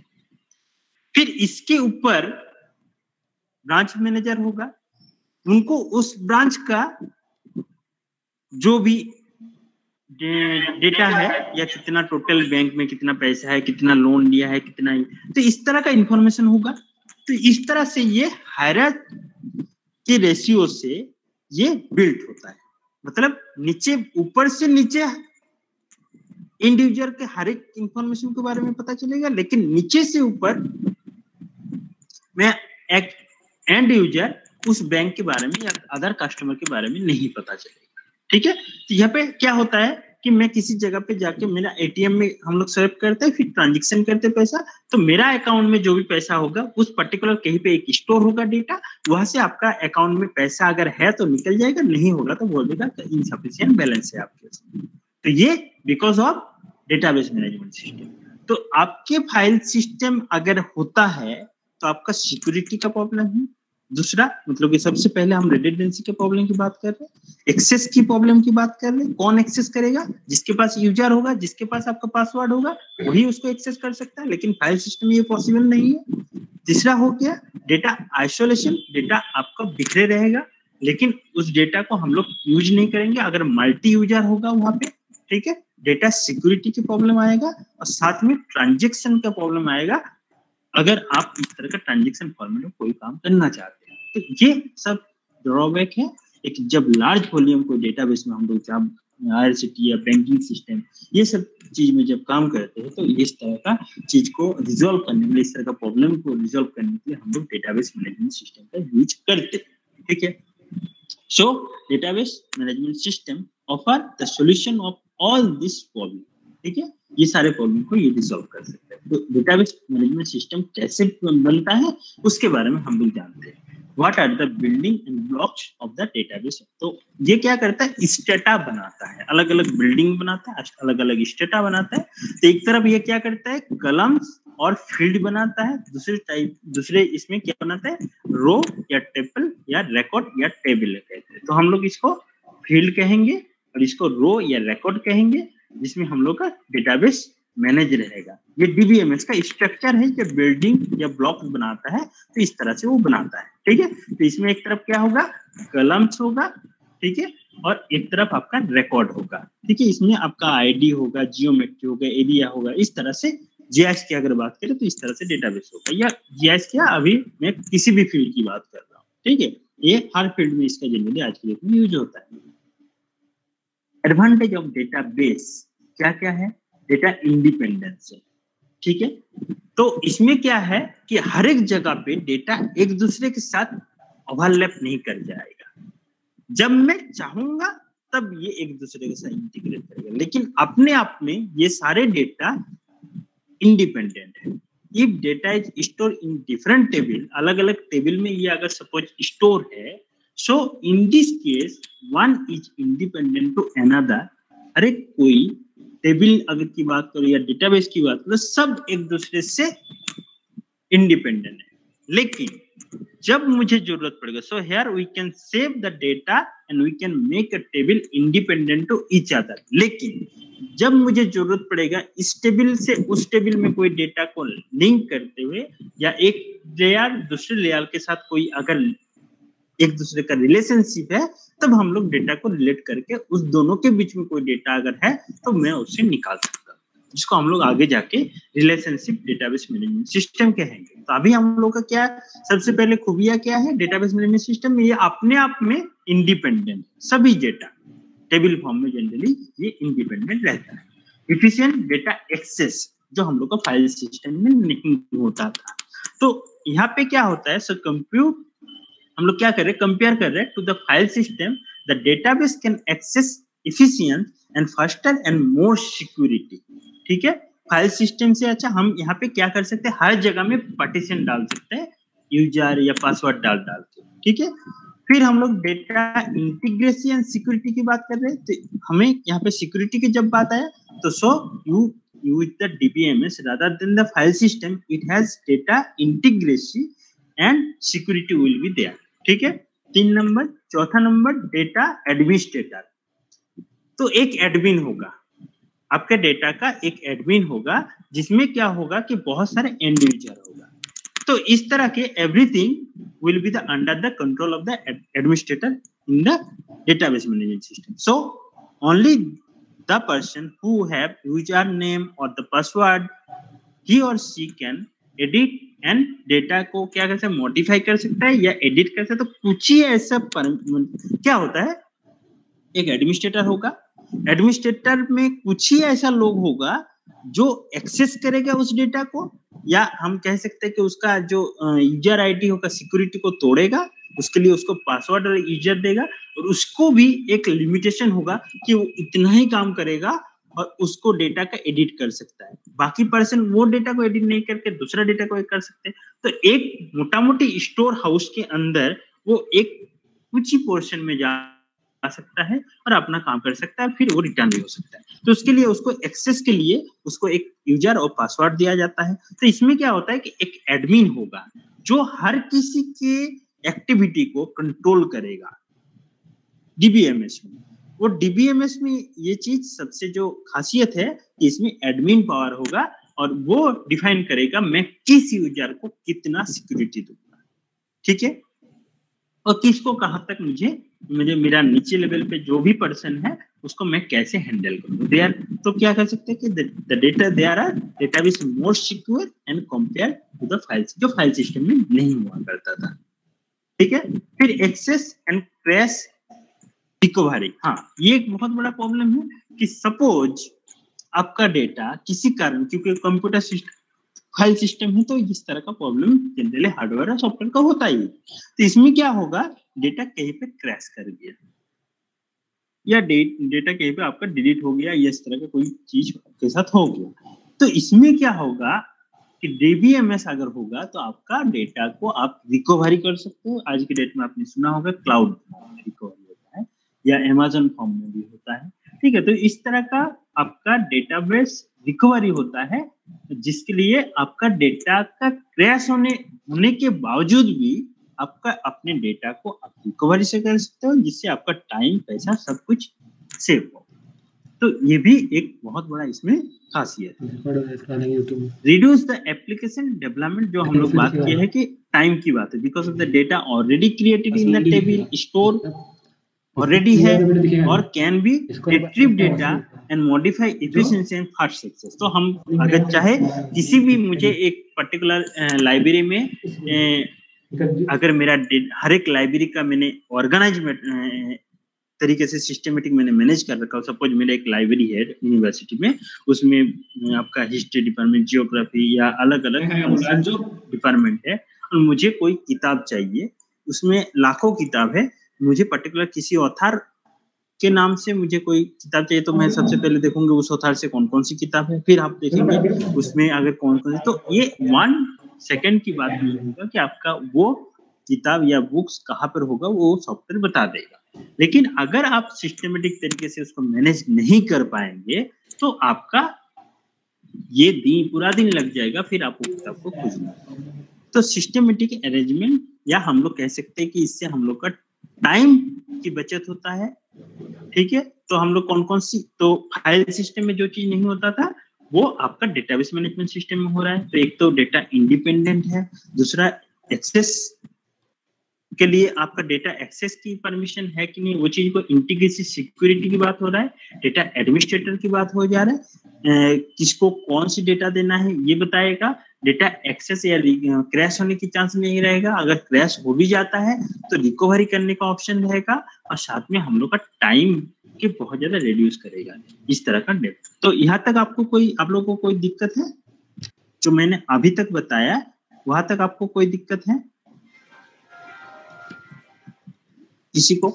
फिर इसके ऊपर ब्रांच मैनेजर होगा, उनको उस ब्रांच का जो भी डेटा है, या कितना टोटल बैंक में कितना पैसा है, कितना लोन लिया है, कितना, तो इस तरह का इंफॉर्मेशन होगा. तो इस तरह से ये हायरार्की रेशियो से ये बिल्ड होता है. मतलब नीचे, ऊपर से नीचे इंडिविजुअल के हर एक इंफॉर्मेशन के बारे में पता चलेगा, लेकिन नीचे से ऊपर में एक एंड यूजर उस बैंक के बारे में या अदर कस्टमर के बारे में नहीं पता चलेगा, ठीक है. तो यहाँ पे क्या होता है कि मैं किसी जगह पे जाके, मेरा एटीएम में हम लोग स्वैप करते हैं, फिर ट्रांजैक्शन करते हैं पैसा, तो मेरा अकाउंट में जो भी पैसा होगा उस पर्टिकुलर कहीं पे एक स्टोर होगा डेटा, वहां से आपका अकाउंट में पैसा अगर है तो निकल जाएगा, नहीं होगा तो बोल देगा इनसफिशिएंट बैलेंस है आपके. तो ये because of database management system. तो आपके फाइल सिस्टम अगर होता है तो आपका सिक्योरिटी का प्रॉब्लम है, दूसरा मतलब कि सबसे पहले हम रिडंडेंसी के प्रॉब्लम की बात कर रहे हैं, एक्सेस की प्रॉब्लम की बात कर रहे हैं। कौन एक्सेस करेगा? जिसके पास यूजर होगा, जिसके पास आपका पासवर्ड होगा, वही उसको एक्सेस कर सकता है, लेकिन फाइल सिस्टम में ये पॉसिबल नहीं है। तीसरा हो गया डेटा आइसोलेशन, डेटा आपका बिखरे रहेगा, लेकिन उस डेटा को हम लोग यूज नहीं करेंगे अगर मल्टी यूजर होगा वहां पे, ठीक है। डेटा सिक्योरिटी की प्रॉब्लम आएगा और साथ में ट्रांजेक्शन का प्रॉब्लम आएगा अगर आप इस तरह का ट्रांजेक्शन फॉर्मेट में कोई काम करना चाहते हैं। तो ये सब ड्रॉबैक है। एक जब लार्ज वॉल्यूम कोई डेटाबेस में हम लोग आईआरसीटी या बैंकिंग सिस्टम ये सब चीज में जब काम करते हैं तो इस तरह का चीज को रिजॉल्व करने के लिए, इस तरह का प्रॉब्लम को रिजॉल्व करने के लिए हम लोग डेटाबेस मैनेजमेंट सिस्टम का यूज करते हैं, ठीक है। सो database management system offer the solution of all this problem, ठीक है। ये सारे प्रॉब्लम को ये रिजॉल्व कर सकते हैं। तो डेटाबेस मैनेजमेंट सिस्टम कैसे बनता है उसके बारे में हम लोग जानते हैं। What are the building and blocks of the database. तो ये क्या करता है, स्टेटा बनाता है, अलग अलग बिल्डिंग बनाता है, अलग अलग स्टेटा बनाता है। तो एक तरफ ये क्या करता है, कलम्स और फील्ड बनाता है। दूसरे इसमें क्या बनाता है, रो या टेबल या रिकॉर्ड या टेबल कहते हैं। तो हम लोग इसको फील्ड कहेंगे और इसको रो या रिकॉर्ड कहेंगे, जिसमें हम लोग का डेटाबेस मैनेज रहेगा। ये डीबीएमएस का स्ट्रक्चर है, जो बिल्डिंग या ब्लॉक बनाता है, तो इस तरह से वो बनाता है, ठीक है। तो इसमें एक तरफ क्या होगा, कलम्स होगा, ठीक है, और एक तरफ आपका रिकॉर्ड होगा, ठीक है। इसमें आपका आईडी होगा, जियोमेट्री होगा, एरिया होगा। इस तरह से जीआईएस की अगर बात करें तो इस तरह से डेटाबेस होगा। या जीआईएस क्या, अभी मैं किसी भी फील्ड की बात कर रहा हूँ, ठीक है। ये हर फील्ड में इसका जनरली आज की डेट में यूज होता है। एडवांटेज ऑफ डेटाबेस क्या क्या है, डेटा इंडिपेंडेंस है, ठीक है। तो इसमें क्या है कि हर एक जगह पे डेटा एक दूसरे के साथ ओवरलैप नहीं कर जाएगा। जब मैं चाहूंगा तब ये एक दूसरे के साथ इंटीग्रेट करेगा, लेकिन अपने आप में ये सारे डेटा इंडिपेंडेंट है। If data is store in different table, अलग अलग टेबल में ये अगर सपोज स्टोर है, so in this case one is independent to another. अरे कोई टेबल अगर की बात करो या डेटाबेस की बात करो, सब एक दूसरे से इंडिपेंडेंट है। लेकिन जब मुझे जरूरत पड़ेगा, so here we can save the data and we can make a table independent to each other. लेकिन जब मुझे जरूरत पड़ेगा इस टेबल से उस टेबल में कोई डेटा को लिंक करते हुए, या एक लेयर दूसरे लेयर के साथ कोई अगर एक दूसरे का रिलेशनशिप है, तब हम लोग डेटा को रिलेट करके उस दोनों के बीच में कोई डेटा अगर है तो मैं उसे निकाल सकता हूँ, जिसको हम लोग आगे जाके रिलेशनशिप डेटाबेस मैनेजमेंट सिस्टम कहेंगे। तो अभी हम लोग का क्या सबसे पहले खूबियां क्या है डेटाबेस मैनेजमेंट सिस्टम में, ये अपने आप में इंडिपेंडेंट, सभी डेटा टेबल फॉर्म में जनरली ये इंडिपेंडेंट रहता है। एफिशिएंट डेटा एक्सेस जो हम लोग का फाइल सिस्टम में नहीं होता था। तो यहाँ पे क्या होता है, सो कंप्यूट हम लोग क्या कर रहे हैं, कंपेयर कर रहे हैं to the file system, the database can access efficient and faster and more security, ठीक है। फाइल सिस्टम से अच्छा हम यहाँ पे क्या कर सकते हैं, हर जगह में पार्टीशन डाल सकते हैं, यूजर या पासवर्ड डाल के, ठीक है। फिर हम लोग डेटा इंटीग्रेशन एंड सिक्योरिटी की बात कर रहे हैं, तो हमें यहाँ पे सिक्योरिटी की जब बात आया तो so you use the DBMS rather than the file system, it has data integration and security will be there, ठीक है। 3 नंबर। चौथा नंबर डेटा एडमिनिस्ट्रेटर। तो एक एडमिन होगा, आपके डेटा का एक एडमिन होगा, जिसमें क्या होगा कि बहुत सारे एंड यूजर होगा। तो इस तरह के everything will be the under the control of the administrator in the database management system. So only the person who have user name और the password, he or she can edit and data को क्या कर सकते हैं, modify कर सकता है या एडिट कर सकता है। तो कुछ ही ऐसा क्या होता है, एक एडमिनिस्ट्रेटर होगा, एडमिनिस्ट्रेटर में कुछ ही ऐसा लोग होगा जो एक्सेस करेगा उस डेटा को, या हम कह सकते हैं कि उसका जो यूजर आईडी होगा सिक्योरिटी को तोड़ेगा, उसके लिए उसको पासवर्ड और यूजर देगा, और उसको भी एक लिमिटेशन होगा कि वो इतना ही काम करेगा और उसको डेटा का एडिट कर सकता है। बाकी पर्सन वो डेटा को एडिट नहीं करके दूसरा डेटा को कर सकते हैं। तो एक मोटा मोटी स्टोर हाउस के अंदर वो एक कुछ ही पोर्शन में जा सकता है और अपना काम कर सकता है, फिर वो रिटर्न भी हो सकता है। तो उसके लिए उसको एक्सेस के लिए उसको एक यूजर और पासवर्ड दिया जाता है। तो इसमें क्या होता है कि एक एडमिन होगा जो हर किसी के एक्टिविटी को कंट्रोल करेगा डीबीएमएस में। वो डीबीएमएस में ये चीज सबसे जो खासियत है कि इसमें एडमिन पावर होगा और वो डिफाइन करेगा मैं किस यूजर को कितना सिक्योरिटी दूंगा, ठीक है, और किसको कहां तक मुझे मेरा नीचे लेवल पे जो भी पर्सन है उसको मैं कैसे हैंडल करूँ। दे आर, तो क्या कह सकते हैं कि the data they are database more secure and compare to the files, जो फाइल सिस्टम में नहीं हुआ करता था, ठीक है। फिर एक्सेस एंड क्रैश रिकवरी, हाँ ये एक बहुत बड़ा प्रॉब्लम है कि सपोज आपका डेटा किसी कारण, क्योंकि कंप्यूटर सिस्टम फाइल सिस्टम है तो इस तरह का प्रॉब्लम जनरली हार्डवेयर और सॉफ्टवेयर का होता ही है। तो इसमें क्या होगा, डेटा कहीं पे क्रैश कर गया या डेटा कहीं पे आपका डिलीट हो गया या इस तरह का कोई चीज आपके साथ हो गया, तो इसमें क्या होगा कि डीबीएमएस अगर होगा तो आपका डेटा को आप रिकवरी कर सकते हो। आज के डेट में आपने सुना होगा क्लाउड में रिकवरी होता है या अमेज़न फॉर्म में भी होता है, ठीक है। तो इस तरह का आपका डेटाबेस रिकवरी होता है जिसके लिए आपका डेटा का क्रैश होने के बावजूद भी आपका अपने डेटा को आप रिकवरी से कर सकते हो, जिससे आपका टाइम, पैसा सब कुछ सेव हो। तो ये भी एक बहुत बड़ा इसमें खासियत है। रिड्यूस द एप्लीकेशन डेवलपमेंट, जो हम लोग बात किए हैं कि टाइम की बात है, because of the data already created in the table store already है और can be retrieve data and modify efficiency and fast access. तो हम अगर चाहे किसी भी, मुझे एक पर्टिकुलर लाइब्रेरी में अगर मेरा हर एक लाइब्रेरी का मैंने ऑर्गेनाइज तरीके से सिस्टमेटिक मैंने मैनेज कर रखा हूँ। सपोज मेरा एक लाइब्रेरी है यूनिवर्सिटी में, उसमें आपका हिस्ट्री डिपार्टमेंट, जियोग्राफी या अलग अलग जो डिपार्टमेंट है, और मुझे कोई किताब चाहिए, उसमें लाखों किताब है, मुझे पर्टिकुलर किसी ऑथर के नाम से मुझे कोई किताब चाहिए, तो मैं सबसे पहले देखूंगा उस ऑथर से कौन कौन सी किताब है, फिर आप देखेंगे उसमें अगर कौन कौन सी, तो ये 1 सेकंड की बात नहीं होगा कि आपका वो किताब या बुक्स कहाँ पर होगा, वो सॉफ्टवेयर बता देगा। लेकिन अगर आप सिस्टमेटिक तरीके से उसको मैनेज नहीं कर पाएंगे तो आपका ये पूरा दिन लग जाएगा, फिर आप उस किताब को खोजना। तो सिस्टमेटिक अरेंजमेंट, या हम लोग कह सकते हैं कि इससे हम लोग का टाइम की बचत होता है, ठीक है। तो हम लोग कौन कौन सी, तो फाइल सिस्टम में जो चीज नहीं होता था वो आपका डेटाबेस मैनेजमेंट सिस्टम में हो रहा है। तो एक तो डेटा इंडिपेंडेंट है, दूसरा एक्सेस के लिए आपका डेटा एक्सेस की परमिशन है कि नहीं, वो चीज को इंटीग्रिटी सिक्योरिटी की बात हो रहा है, डेटा एडमिनिस्ट्रेटर की बात हो जा रहा है, किसको कौन सी डेटा देना है ये बताएगा। डेटा एक्सेस या क्रैश होने की चांस नहीं रहेगा, अगर क्रैश हो भी जाता है तो रिकवरी करने का ऑप्शन रहेगा, और साथ में हम लोग का टाइम के बहुत ज्यादा रिड्यूस करेगा, इस तरह का डेटा। तो यहाँ तक आप लोगों को कोई दिक्कत है? जो मैंने अभी तक बताया वहां तक आपको कोई दिक्कत है? किसी को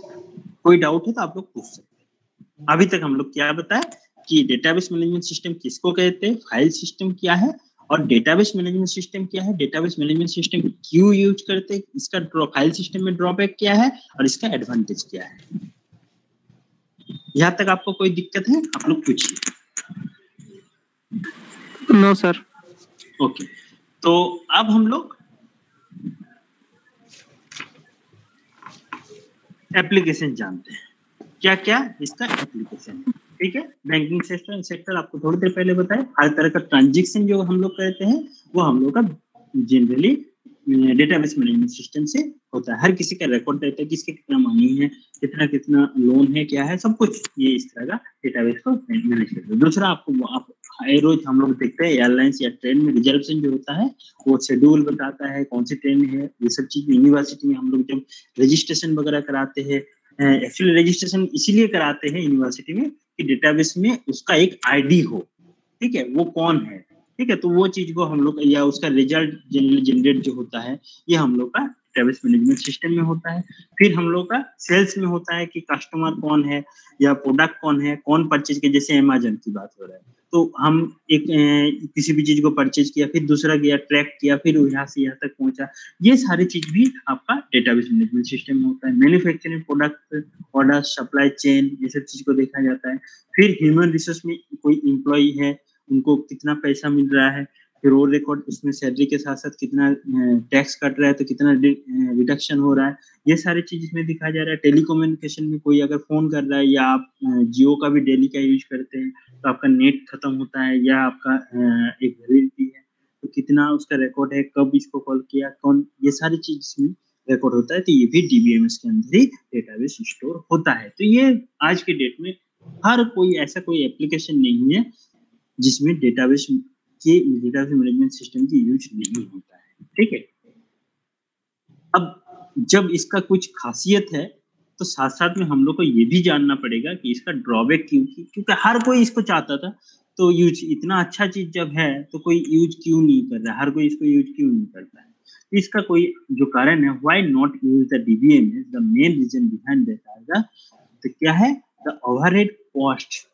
कोई डाउट है तो आप लोग पूछ सकते हैं। अभी तक हम लोग क्या बताया कि डेटाबेस मैनेजमेंट सिस्टम किसको कहते हैं, फाइल सिस्टम क्या है, और डेटाबेस मैनेजमेंट सिस्टम क्या है, डेटाबेस मैनेजमेंट सिस्टम क्यों यूज करते हैं, इसका फाइल सिस्टम में ड्रॉबैक क्या है और इसका एडवांटेज क्या है। यहाँ तक आपको कोई दिक्कत है? आप लोग पूछिए।
No sir.
ओके, तो अब हम लोग एप्लीकेशन जानते हैं, क्या क्या इसका एप्लीकेशन है, ठीक है। बैंकिंग सेक्टर आपको थोड़ी देर पहले बताया, हर तरह का ट्रांजैक्शन जो हम लोग करते हैं वो हम लोग का जनरली डेटाबेस मैनेजमेंट सिस्टम से होता है। हर किसी का रिकॉर्ड रहता है, किसके कितना मनी है, कितना लोन है, क्या है, सब कुछ ये इस तरह का डेटाबेस को मैनेज करते हैं। दूसरा आप रोज हम लोग देखते हैं एयरलाइंस या ट्रेन में रिजर्वेशन जो होता है वो शेड्यूल बताता है, कौन सी ट्रेन है, ये सब चीज यूनिवर्सिटी में हम लोग जब रजिस्ट्रेशन वगैरह कराते हैं, एक्चुअली रजिस्ट्रेशन इसीलिए कराते हैं यूनिवर्सिटी में कि डेटाबेस में उसका एक आईडी हो, ठीक है, वो कौन है, ठीक है। तो वो चीज को हम लोग, या उसका रिजल्ट जनरेट जो होता है ये हम लोग का डेटाबेस मैनेजमेंट सिस्टम में होता है। फिर हम लोग का सेल्स में होता है कि कस्टमर कौन है या प्रोडक्ट कौन है, कौन परचेज के, जैसे अमेज़न की बात हो रहा है तो हम एक किसी भी चीज को परचेज किया, फिर दूसरा गया ट्रैक किया, फिर यहाँ से यहाँ तक पहुंचा, ये सारी चीज भी आपका डेटाबेस मैनेजमेंट सिस्टम में होता है। Manufacturing, product order, supply chain, ये सब चीज को देखा जाता है। फिर ह्यूमन रिसोर्स में कोई एम्प्लॉई है, उनको कितना पैसा मिल रहा है, फिर वो रिकॉर्ड उसमें सैलरी के साथ साथ कितना टैक्स कट रहा है तो कितना रिडक्शन हो रहा है, ये सारी चीज इसमें दिखाया जा रहा है। टेलीकम्युनिकेशन में कोई अगर फोन कर रहा है या आप जियो का भी डेली का यूज करते हैं तो आपका नेट खत्म होता है या आपका एक वैलिडिटी है तो कितना उसका रिकॉर्ड है, कब इसको कॉल किया, कौन, ये सारी चीज इसमें रिकॉर्ड होता है। तो ये भी डीबीएमएस के अंदर ही डेटाबेस स्टोर होता है। तो ये आज के डेट में हर कोई ऐसा कोई एप्लीकेशन नहीं है जिसमें डेटाबेस मैनेजमेंट सिस्टम की यूज नहीं होता है। ठीक है, अब जब इसका कुछ खासियत है तो साथ साथ में हम लोग को ये भी जानना पड़ेगा कि इसका ड्रॉबैक क्योंकि हर कोई इसको चाहता था, तो यूज इतना अच्छा चीज जब है तो कोई यूज क्यों नहीं कर रहा, हर कोई इसको यूज क्यों नहीं करता है। इसका कोई जो कारण है, why not use the DBMS, the main reason behind that are the, तो क्या है, द ओवरहेड कॉस्ट,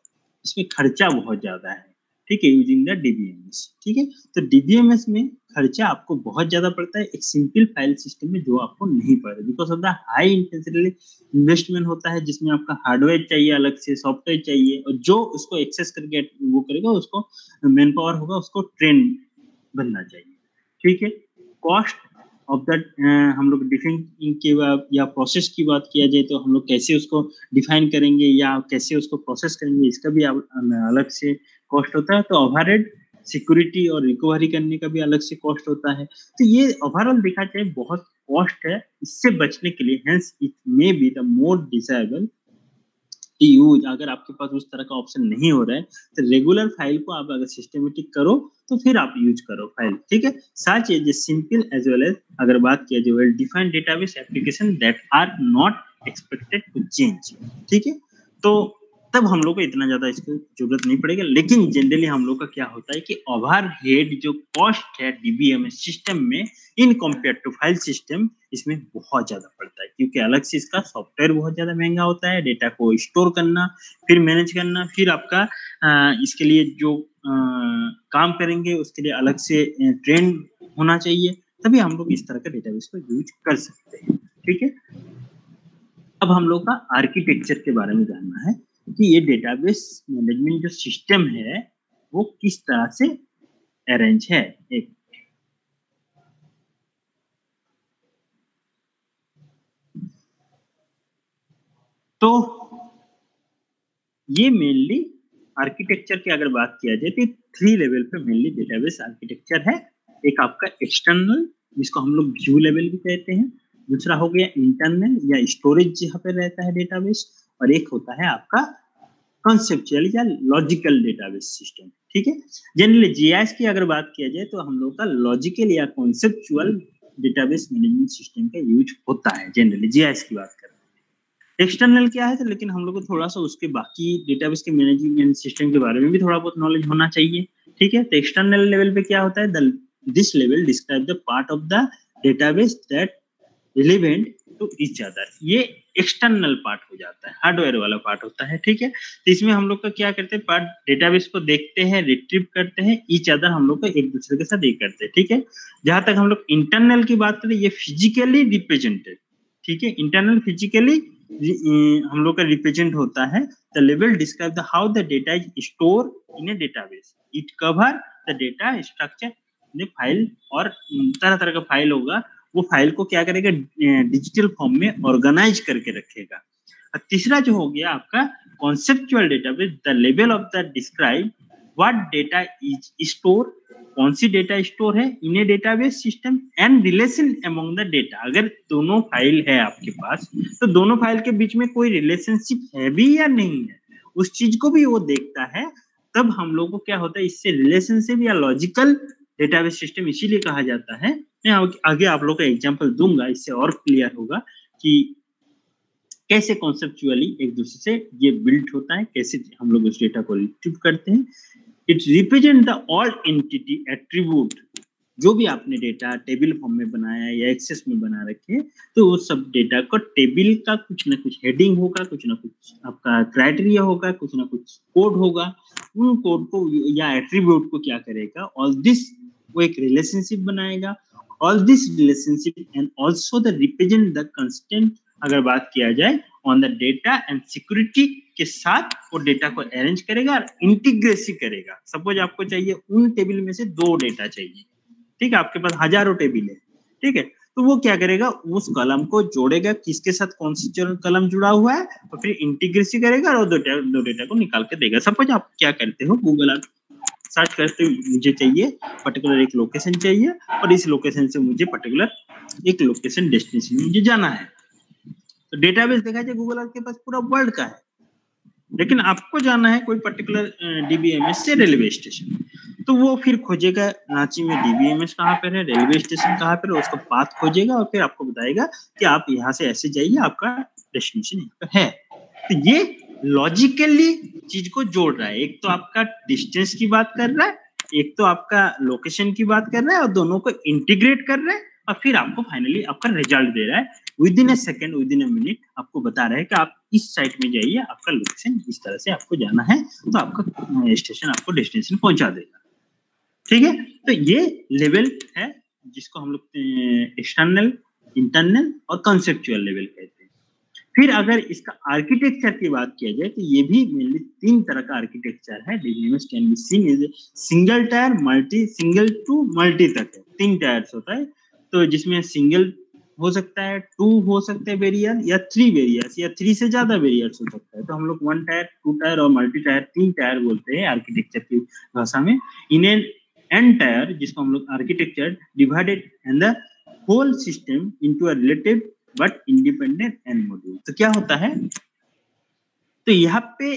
इसमें खर्चा बहुत ज्यादा है। ठीक है, यूजिंग द डीबीएमएस। ठीक है, तो डीबीएमएस में खर्चा आपको बहुत ज्यादा पड़ता है एक सिंपल फाइल सिस्टम में, जो आपको नहीं पड़ता because of the high intensity investment होता है, जिसमें आपका हार्डवेयर चाहिए, अलग से सॉफ्टवेयर चाहिए, और जो उसको एक्सेस करके वो करेगा, उसको मैन पावर होगा, उसको ट्रेन बनना चाहिए। ठीक है, कॉस्ट ऑफ दैट हम लोग डिफाइन की या प्रोसेस की बात किया जाए तो हम लोग कैसे उसको डिफाइन करेंगे या कैसे उसको प्रोसेस करेंगे, इसका भी अलग से कॉस्ट होता है। तो ओवरहेड, सिक्योरिटी और रिकवरी करने का भी अलग से कॉस्ट होता है। तो ये ओवरऑल देखा जाए बहुत कॉस्ट है। इससे बचने के लिए hence it may be the more desirable use, अगर आपके पास उस तरह का ऑप्शन नहीं हो रहा है तो रेगुलर फाइल को आप अगर सिस्टमेटिक करो तो फिर आप यूज करो फाइल। ठीक है, such as simple as well as अगर बात किया जाए well defined database application that are not expected to change. ठीक है, तो तब हम लोग को इतना ज्यादा इसकी जरूरत नहीं पड़ेगा। लेकिन जनरली हम लोग का क्या होता है कि ओवरहेड जो कॉस्ट है डीबीएमएस सिस्टम में in compare to file system, इसमें बहुत ज्यादा पड़ता है, क्योंकि अलग से इसका सॉफ्टवेयर बहुत ज्यादा महंगा होता है, डेटा को स्टोर करना, फिर मैनेज करना, फिर आपका इसके लिए जो काम करेंगे उसके लिए अलग से ट्रेन होना चाहिए, तभी हम लोग इस तरह का डेटाबेस को यूज कर सकते हैं। ठीक है, अब हम लोग का आर्किटेक्चर के बारे में जानना है कि ये डेटाबेस मैनेजमेंट जो सिस्टम है वो किस तरह से अरेंज है। एक तो ये मेनली आर्किटेक्चर की अगर बात किया जाए तो 3 लेवल पे मेनली डेटाबेस आर्किटेक्चर है। एक आपका एक्सटर्नल, जिसको हम लोग व्यू लेवल भी कहते हैं, दूसरा हो गया इंटरनल या स्टोरेज जहाँ पे रहता है डेटाबेस, और एक होता है आपका कॉन्सेप्चुअल या लॉजिकल डेटाबेस सिस्टम। ठीक है, जनरली जीआईएस की अगर बात किया जाए तो हम लोग का लॉजिकल या कॉन्सेप्चुअल डेटाबेस मैनेजमेंट सिस्टम का यूज होता है, जनरली जीआईएस की बात करें। एक्सटर्नल क्या है तो लेकिन हम लोग को थोड़ा सा उसके बाकी डेटाबेस के मैनेजमेंट सिस्टम के बारे में भी थोड़ा बहुत नॉलेज होना चाहिए। ठीक है, तो एक्सटर्नल लेवल पे क्या होता है, this level describe the part of the database that relevant to each other. ये एक्सटर्नल पार्ट हो जाता है, हार्डवेयर वाला पार्ट होता है। ठीक है, तो इसमें हम लोग का क्या करते हैं, पार्ट डेटाबेस को देखते हैं, रिट्रीव करते हैं, ईच अदर हम लोग को एक दूसरे के साथ ये करते हैं। ठीक है, जहां तक हम लोग इंटरनल की बात करें, ये फिजिकली रिप्रेजेंटेड। ठीक है, इंटरनल फिजिकली हम लोग का रिप्रेजेंट होता है। The level describe the how the data is store in a database, it cover the data structure in file, और तरह तरह का फाइल होगा, वो फाइल को क्या करेगा, डिजिटल फॉर्म में ऑर्गेनाइज करके रखेगा। और तीसरा जो हो गया आपका conceptual database, the level of the describe what data is store, कौन सी डेटा स्टोर है in a database system, and relation among the data. अगर दोनों फाइल है आपके पास तो दोनों फाइल के बीच में कोई रिलेशनशिप है भी या नहीं है, उस चीज को भी वो देखता है। तब हम लोग को क्या होता है, इससे रिलेशनशिप या लॉजिकल डेटाबेस सिस्टम इसीलिए कहा जाता है। मैं आगे आप लोग का एग्जांपल दूंगा, इससे और क्लियर होगा कि कैसे कॉन्सेप्चुअली एक दूसरे से ये बिल्ड होता है, कैसे हम लोग उस डेटा को रिट्रीव करते हैं। It represent the all entity attribute, जो भी आपने डेटा टेबल फॉर्म में बनाया या एक्सेस में बना रखे, तो वो सब डेटा को टेबल का कुछ ना कुछ हेडिंग होगा, कुछ ना कुछ आपका क्राइटेरिया होगा, कुछ ना कुछ कोड होगा। उन कोड को या एट्रीब्यूट को क्या करेगा, ऑल दिस वो एक रिलेशनशिप बनाएगा। All this relationship and also the represent the constant, अगर बात किया जाए on the data and security के साथ वो डेटा को अरेंज करेगा और इंटीग्रेसी करेगा। सपोज आपको चाहिए उन टेबल में से 2 डेटा चाहिए, ठीक है, आपके पास हजारों टेबल है, ठीक है, तो वो क्या करेगा, उस कलम को जोड़ेगा, किसके साथ कौन सी कलम जुड़ा हुआ है, और फिर इंटीग्रेसी करेगा और दो डेटा को निकाल के देगा। सपोज आप क्या करते हो, गूगल आप सर्च करते हो, मुझे चाहिए पर्टिकुलर एक लोकेशन चाहिए और इस लोकेशन से मुझे पर्टिकुलर एक लोकेशन डेस्टिनेशन मुझे जाना है, तो डेटाबेस देखा जाए गूगल के पास पूरा वर्ल्ड का है, लेकिन आपको जाना है कोई पर्टिकुलर डीबीएमएस से रेलवे स्टेशन, तो वो फिर खोजेगा रांची में डीबीएमएस कहाँ पर है, रेलवे स्टेशन कहाँ पर है, उसका पाथ खोजेगा और फिर आपको बताएगा कि आप यहाँ से ऐसे जाइए, आपका डेस्टिनेशन यहाँ पर है। तो ये लॉजिकली चीज को जोड़ रहा है, एक तो आपका डिस्टेंस की बात कर रहा है, एक तो आपका लोकेशन की बात कर रहा है, और दोनों को इंटीग्रेट कर रहा है और फिर आपको फाइनली आपका रिजल्ट दे रहा है with in A second, with in a minute आपको बता रहा है कि आप इस साइट में जाइए, आपका लोकेशन इस तरह से आपको जाना है, तो आपका स्टेशन आपको डेस्टिनेशन पहुंचा देगा। ठीक है, तो ये लेवल है जिसको हम लोग एक्सटर्नल, इंटरनल और कंसेप्चुअल लेवल कहते हैं। फिर अगर इसका आर्किटेक्चर की बात किया जाए तो ये भी मेनली 3 तरह का आर्किटेक्चर है। DBMS can be seen is single tier, multi, single to multi तक है, 3 टायर्स होता है, तो जिसमें सिंगल हो सकता है, 2 हो सकते हैं वेरियर, या 3 वेरियर्स, या 3 से ज्यादा वेरियर्स हो सकता है, तो हम लोग 1 टायर, 2 टायर और मल्टी टायर, 3 टायर बोलते हैं आर्किटेक्चर की भाषा में। इन एन टायर, जिसको हम लोग architecture divided and the whole system into a relative but independent and module. तो क्या होता है, तो यहाँ पे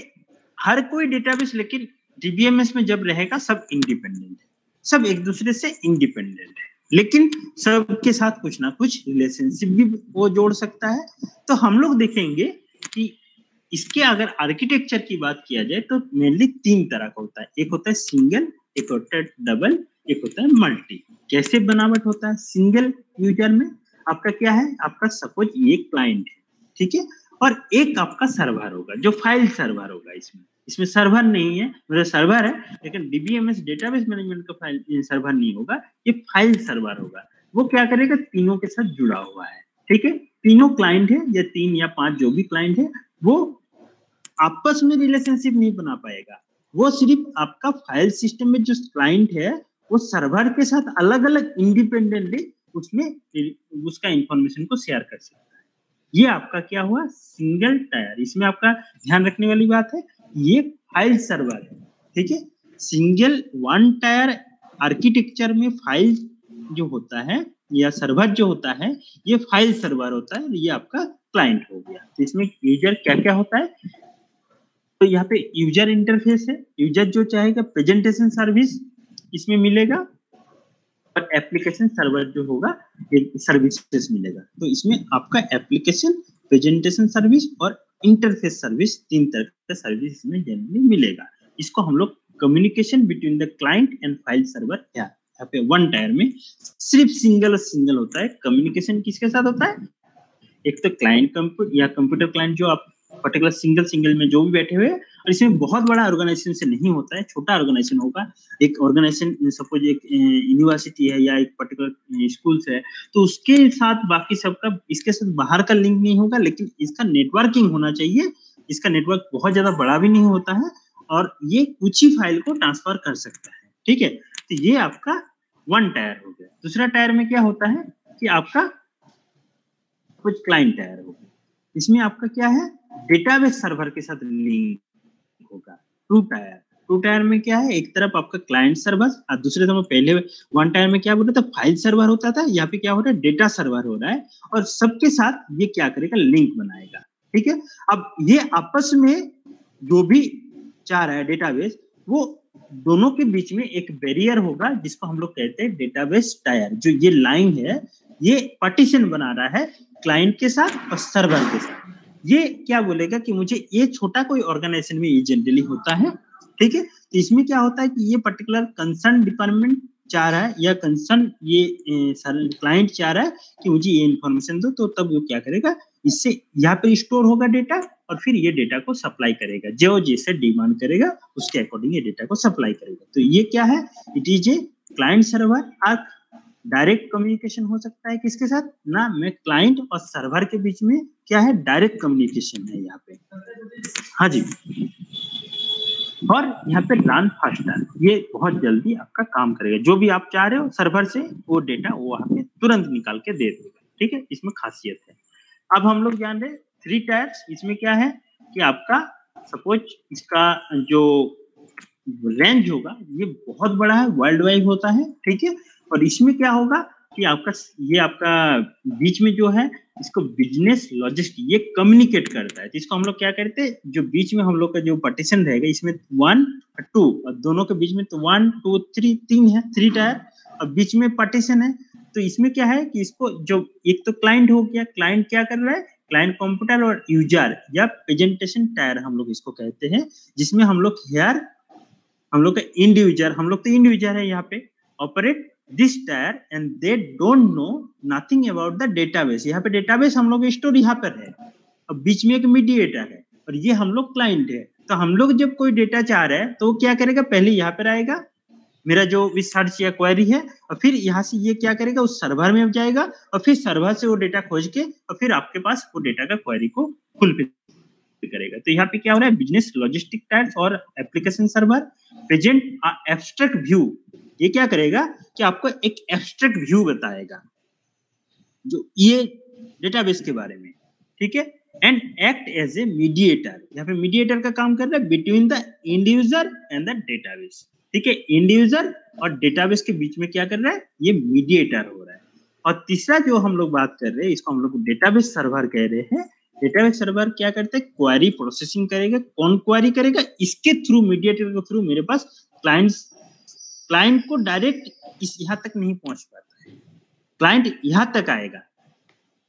हर कोई डेटाबेस, लेकिन डीबीएमएस में जब रहेगा सब इंडिपेंडेंट है, सब एक दूसरे से इंडिपेंडेंट है, लेकिन सबके साथ कुछ ना कुछ रिलेशनशिप भी वो जोड़ सकता है। तो हम लोग देखेंगे कि इसके अगर आर्किटेक्चर की बात किया जाए तो मेनली 3 तरह का होता है, एक होता है सिंगल, एक होता है डबल, एक होता है मल्टी। कैसे बनावट होता है, सिंगल यूजर में आपका क्या है, आपका सपोज ये क्लाइंट है, ठीक है, और एक आपका सर्वर होगा जो फाइल सर्वर होगा। इसमें सर्वर नहीं है, मेरा सर्वर है, लेकिन डीबीएमएस डेटाबेस मैनेजमेंट का फाइल सर्वर नहीं होगा, ये फाइल सर्वर होगा। वो क्या करेगा, तीनों के साथ जुड़ा हुआ है, ठीक है, तीनों क्लाइंट है, या 3 या 5 जो भी क्लाइंट है, वो आपस में रिलेशनशिप नहीं बना पाएगा, वो सिर्फ आपका फाइल सिस्टम में जो क्लाइंट है वो सर्वर के साथ अलग अलग इंडिपेंडेंटली उसमें उसका इंफॉर्मेशन को शेयर कर सकता है। ये आपका क्या हुआ, सिंगल टायर। इसमें आपका ध्यान रखने वाली बात है, ये फाइल सर्वर है, ठीक है। सिंगल 1 टायर आर्किटेक्चर में फाइल जो होता है या सर्वर जो होता है, ये फाइल सर्वर होता है, ये आपका क्लाइंट हो गया। तो इसमें यूजर क्या क्या होता है, तो यहाँ पे यूजर इंटरफेस है, यूजर जो चाहेगा प्रेजेंटेशन सर्विस इसमें मिलेगा, और एप्लीकेशन सर्वर जो होगा एक सर्विसेज मिलेगा। तो इसमें आपका एप्लीकेशन, प्रेजेंटेशन सर्विस और इंटरफेस सर्विस, 3 तरह का सर्विस इसमें जनरली मिलेगा। इसको हम लोग communication between the client and file server, यहाँ पे 1 टायर में सिर्फ सिंगल होता है। कम्युनिकेशन किसके साथ होता है, एक तो क्लाइंट या कंप्यूटर क्लाइंट जो आप पर्टिकुलर सिंगल में जो भी बैठे हुए हैं, और इसमें बहुत बड़ा ऑर्गेनाइजेशन से नहीं होता है, छोटा ऑर्गेनाइजेशन होगा। एक ऑर्गेनाइजेशन सपोज एक यूनिवर्सिटी है या एक पर्टिकुलर स्कूल है, तो उसके साथ बाकी सबका, इसके साथ बाहर का लिंक नहीं होगा, लेकिन इसका नेटवर्किंग होना चाहिए। इसका नेटवर्क बहुत ज्यादा बड़ा भी नहीं होता है, और ये कुछ ही फाइल को ट्रांसफर कर सकता है, ठीक है। तो ये आपका 1 टायर हो गया। दूसरा टायर में क्या होता है कि आपका कुछ क्लाइंट टायर होगा, इसमें आपका क्या है, डेटाबेस सर्वर के साथ लिंक होगा। 2 टायर में क्या है, एक तरफ आपका क्लाइंट सर्वर और दूसरे तरफ पहले 1 टायर में क्या बोल रहा था, फाइल सर्वर होता था, यहाँ पे क्या हो रहा है, डेटा सर्वर हो रहा है, और सबके साथ ये क्या करेगा, लिंक बनाएगा, ठीक है। अब ये आपस में जो भी चाह रहा है डेटाबेस, वो दोनों के बीच में एक बैरियर होगा जिसको हम लोग कहते हैं डेटाबेस टायर। जो ये लाइन है, ये पार्टीशन बना रहा है क्लाइंट के साथ और सर्वर के साथ। ये क्या बोलेगा कि मुझे ये छोटा कोई ऑर्गेनाइजेशन में ये जनरली होता है, ठीक है। तो इसमें क्या होता है कि ये पर्टिकुलर कंसर्न डिपार्टमेंट चाह रहा है, या कंसर्न ये क्लाइंट चाह रहा है कि मुझे ये इन्फॉर्मेशन दो, तो तब वो क्या करेगा, इससे यहाँ पे स्टोर होगा डेटा, और फिर ये डेटा को सप्लाई करेगा, जो जैसे डिमांड करेगा उसके अकॉर्डिंग ये डेटा को सप्लाई करेगा। तो ये क्या है, it is a client server arc direct communication हो सकता है किसके साथ ना, मैं क्लाइंट और सर्वर के बीच में क्या है, डायरेक्ट कम्युनिकेशन है यहाँ पे। हाँ जी, और यहाँ पे रन फास्टर, ये बहुत जल्दी आपका काम करेगा, जो भी आप चाह रहे हो सर्वर से वो डेटा वो वहाँ पे तुरंत निकाल के दे देगा। ठीक है, इसमें खासियत है। अब हम लोग जान रहे 3 टायर्स, इसमें क्या है कि आपका सपोज इसका जो रेंज होगा ये बहुत बड़ा है, वर्ल्ड वाइड होता है। ठीक है, और इसमें क्या होगा कि आपका ये आपका बीच में जो है इसको बिजनेस लॉजिस्टिक ये कम्युनिकेट करता है। तो इसको हम लोग क्या करते हैं, जो बीच में हम लोग का जो पार्टीशन रहेगा इसमें 1 2 और दोनों के बीच में तो 1 2 3 3 है, 3 टायर और बीच में पार्टीशन है। तो इसमें क्या है कि इसको जो एक तो क्लाइंट हो गया, क्लाइंट क्या कर रहा है, क्लाइंट कंप्यूटर और यूजर या प्रेजेंटेशन टायर हम लोग इसको कहते हैं, जिसमें हम लोग हेयर हम लोग का इंडिविजुअल, हम लोग तो इंडिविजुअल है यहाँ पे, operate this tyre and they don't know nothing about the database. यहाँ पे डेटाबेस हम लोग स्टोर यहाँ पर है और बीच में एक मीडिएटर है और ये हम लोग क्लाइंट है। तो हम लोग जब कोई डेटा चाह रहे हैं तो क्या करेगा, पहले यहाँ पर आएगा मेरा जो भी सर्च या क्वेरी है और फिर यहाँ से ये क्या करेगा उस सर्वर में जाएगा और फिर सर्वर से वो डेटा खोज के और फिर आपके पास वो डेटा का क्वेरी को फुलफिल करेगा। तो यहाँ पे क्या हो रहा है, बिजनेस लॉजिस्टिक टायर्स और application server present abstract view. ये क्या करेगा कि आपको एक एब्स्ट्रैक्ट व्यू बताएगा जो ये डेटाबेस के बारे में। ठीक है, and act as a mediator, यहाँ पे मीडिएटर का काम कर रहा है between the individual and the database. ठीक है, इंडिविजुअल और डेटाबेस के बीच में क्या कर रहा है, ये मीडिएटर हो रहा है। और तीसरा जो हम लोग बात कर रहे हैं इसको हम लोग डेटाबेस सर्वर कह रहे हैं। डेटाबेस सर्वर क्या करता है, क्वेरी प्रोसेसिंग करेगा। कौन क्वेरी करेगा, इसके थ्रू, मीडिएटर के थ्रू मेरे पास क्लाइंट को डायरेक्ट इस यहाँ तक नहीं पहुंच पाता है, क्लाइंट यहाँ तक आएगा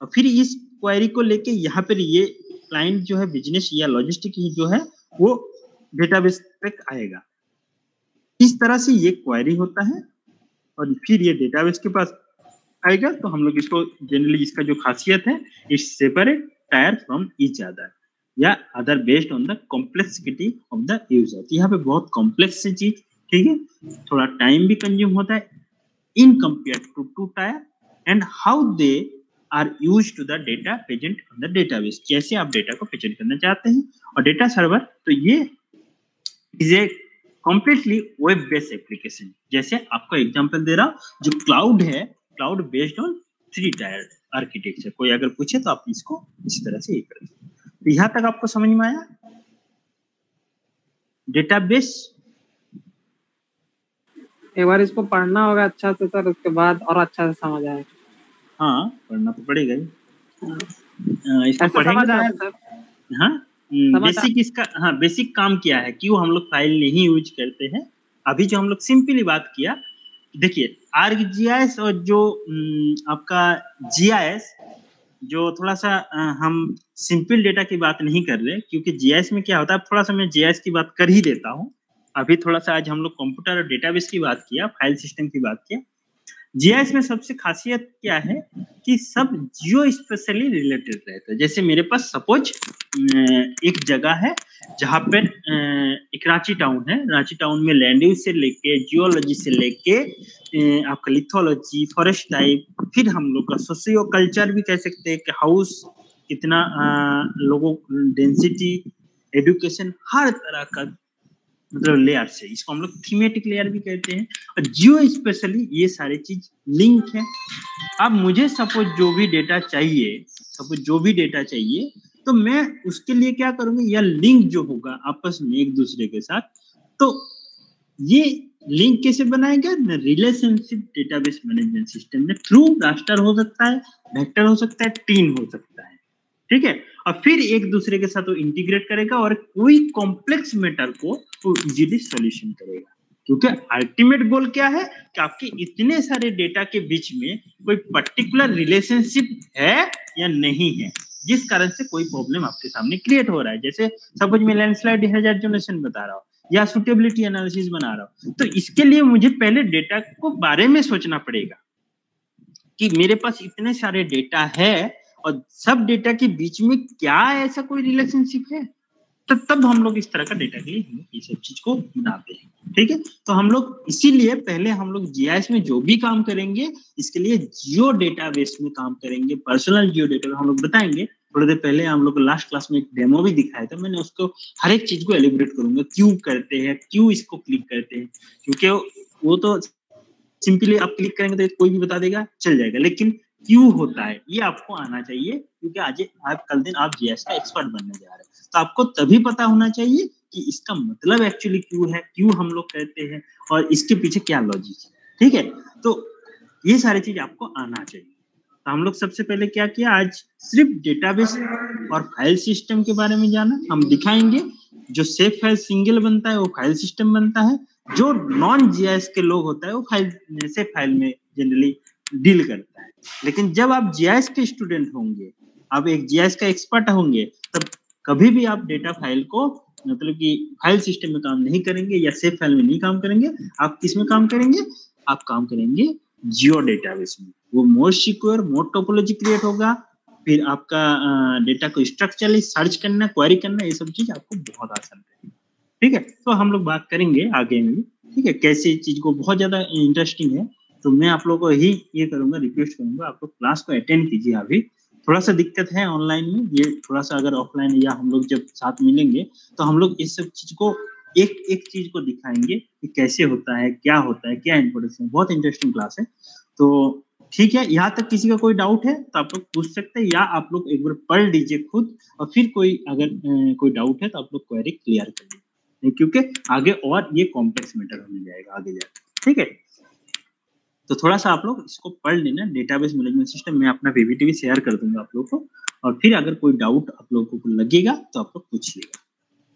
और फिर इस क्वेरी को लेके यहाँ पर ये क्लाइंट जो है बिजनेस या लॉजिस्टिक जो है वो डेटाबेस तक आएगा। इस तरह से ये क्वेरी होता है और फिर ये डेटाबेस के पास आएगा। तो हम लोग इसको जनरली इसका जो खासियत है, it's separate tier from each other या other based on the complexity of the user. तो यहाँ पे बहुत कॉम्प्लेक्स है चीज, ठीक है, थोड़ा टाइम भी कंज्यूम होता है in compare to two tier and how they are used to the data present on the database. जैसे आप डेटा को प्रेजेंट करना चाहते हैं और डेटा सर्वर, तो ये is a completely web based application. जैसे आपको एग्जांपल दे रहा हूँ, जो क्लाउड है, cloud based on 3 tier architecture. कोई अगर पूछे तो आप इसको इस तरह से ये करें। तो यहाँ तक आपको समझ में आया डेटाबेस?
एक बार इसको पढ़ना होगा अच्छा से सर, उसके बाद और अच्छा से समझ आएगा।
हाँ, पढ़ना तो पड़ेगा ही।
इसको पढ़ेंगे तो सर।
हाँ, बेसिक इसका, हाँ बेसिक काम क्या है, क्यों हम लोग फाइल नहीं यूज करते हैं। अभी जो हम लोग सिंपली बात किया, देखिए ArcGIS और जो आपका GIS, जो थोड़ा सा हम सिंपल डेटा की बात नहीं कर रहे, क्योंकि GIS में क्या होता है, थोड़ा सा मैं GIS की बात कर ही देता हूँ। अभी थोड़ा सा आज हम लोग कंप्यूटर और डेटाबेस की बात किया, फाइल सिस्टम की बात किया। GIS में सबसे खासियत क्या है कि सब जियो स्पेशली रिलेटेड रहता है। जैसे मेरे पास सपोज एक जगह है जहाँ पे एक रांची टाउन है, रांची टाउन में लैंड यूज से लेके, जियोलॉजी से लेके आपका लिथोलॉजी, फॉरेस्ट टाइप, फिर हम लोग का सोशियो कल्चर भी कह सकते हैं कि हाउस कितना, लोगों डेंसिटी, एडुकेशन, हर तरह का मतलब लेयर से, इसको हम लोग थीमेटिक लेयर भी कहते हैं। और जियो स्पेशली ये सारी चीज लिंक है। अब मुझे सपोज जो भी डेटा चाहिए, तो मैं उसके लिए क्या करूंगा, या लिंक जो होगा आपस में एक दूसरे के साथ, तो ये लिंक कैसे बनाएगा, रिलेशनशिप डेटाबेस मैनेजमेंट सिस्टम में थ्रू रास्टर हो सकता है, वेक्टर हो सकता है, टीम हो सकता है। ठीक है, और फिर एक दूसरे के साथ वो इंटीग्रेट करेगा और कोई कॉम्प्लेक्स मैटर को वो इजीली सॉल्यूशन करेगा। क्योंकि अल्टीमेट गोल क्या है कि आपके इतने सारे डेटा के बीच में कोई पर्टिकुलर रिलेशनशिप है या नहीं है, जिस कारण से कोई प्रॉब्लम आपके सामने क्रिएट हो रहा है। जैसे सपोज मैं लैंडस्लाइड हेजार्ड बता रहा हूँ या सुटेबिलिटी एनालिसिस बना रहा हूँ, तो इसके लिए मुझे पहले डेटा को बारे में सोचना पड़ेगा कि मेरे पास इतने सारे डेटा है और सब डेटा के बीच में क्या ऐसा कोई रिलेशनशिप है। तब हम लोग इस तरह का डेटा के लिए हम लोग ये सब चीज को बनाते हैं, ठीक है। तो हम लोग इसीलिए पहले हम लोग जीआईएस में जो भी काम करेंगे इसके लिए जियो डेटाबेस में काम करेंगे, पर्सनल जियो डेटा हम लोग बताएंगे। थोड़ी देर पहले हम लोग लास्ट क्लास में एक डेमो भी दिखाया था, मैंने उसको हर एक चीज को एलिब्रेट करूंगा, क्यों करते हैं, क्यों इसको क्लिक करते हैं, क्योंकि वो तो सिंपली आप क्लिक करेंगे तो कोई भी बता देगा, चल जाएगा, लेकिन क्यों होता है ये आपको आना चाहिए, क्योंकि आज आप कल दिन आप जीएस का एक्सपर्ट बनने जा रहे हैं। तो आपको तभी पता होना चाहिए कि इसका मतलब एक्चुअली क्यों है, क्यों हम लोग कहते हैं और इसके पीछे क्या लॉजिक है, ठीक है। तो ये सारी चीज आपको आना चाहिए। तो हम लोग सबसे पहले क्या किया, आज सिर्फ डेटाबेस और फाइल सिस्टम के बारे में जाना। हम दिखाएंगे जो सेफ फाइल सिंगल बनता है वो फाइल सिस्टम बनता है, जो नॉन जीआईएस के लोग होता है वो फाइल सेफ फाइल में जनरली डील करता है। लेकिन जब आप जीआईएस के स्टूडेंट होंगे, आप एक जीआईएस का एक्सपर्ट होंगे, तब कभी भी आप डेटा फाइल को मतलब कि फाइल सिस्टम में काम नहीं करेंगे या सेफ फाइल में नहीं काम करेंगे। आप किस में काम करेंगे, आप काम करेंगे जियो डेटाबेस में। वो मोर सिक्योर, मोर टोपोलॉजी क्रिएट होगा, फिर आपका डेटा को स्ट्रक्चरली सर्च करना, क्वेरी करना, ये सब चीज आपको बहुत आसान रहेगी, ठीक है। तो हम लोग बात करेंगे आगे में, ठीक है, कैसे चीज को बहुत ज्यादा इंटरेस्टिंग है। तो मैं आप लोगों को ही ये करूंगा, रिक्वेस्ट करूंगा, आप लोग क्लास को अटेंड कीजिए। अभी थोड़ा सा दिक्कत है ऑनलाइन में, ये थोड़ा सा अगर ऑफलाइन या हम लोग जब साथ मिलेंगे तो हम लोग इस सब चीज को एक एक चीज को दिखाएंगे कि कैसे होता है, क्या होता है, क्या इंपॉर्टेंस है। बहुत इंटरेस्टिंग क्लास है। तो ठीक है, यहाँ तक किसी का कोई डाउट है तो आप लोग पूछ सकते हैं, या आप लोग एक बार पढ़ लीजिए खुद, और फिर कोई अगर कोई डाउट है तो आप लोग क्वेरी क्लियर कर लीजिए, क्योंकि आगे और ये कॉम्प्लेक्स मैटर होने जाएगा आगे जाकर, ठीक है। तो थोड़ा सा आप लोग इसको पढ़ लेना, डेटाबेस मैनेजमेंट सिस्टम। मैं अपना पीपीटी भी शेयर कर दूंगा आप लोग को, और फिर अगर कोई डाउट आप लोगों को लगेगा तो आप लोग पूछिएगा,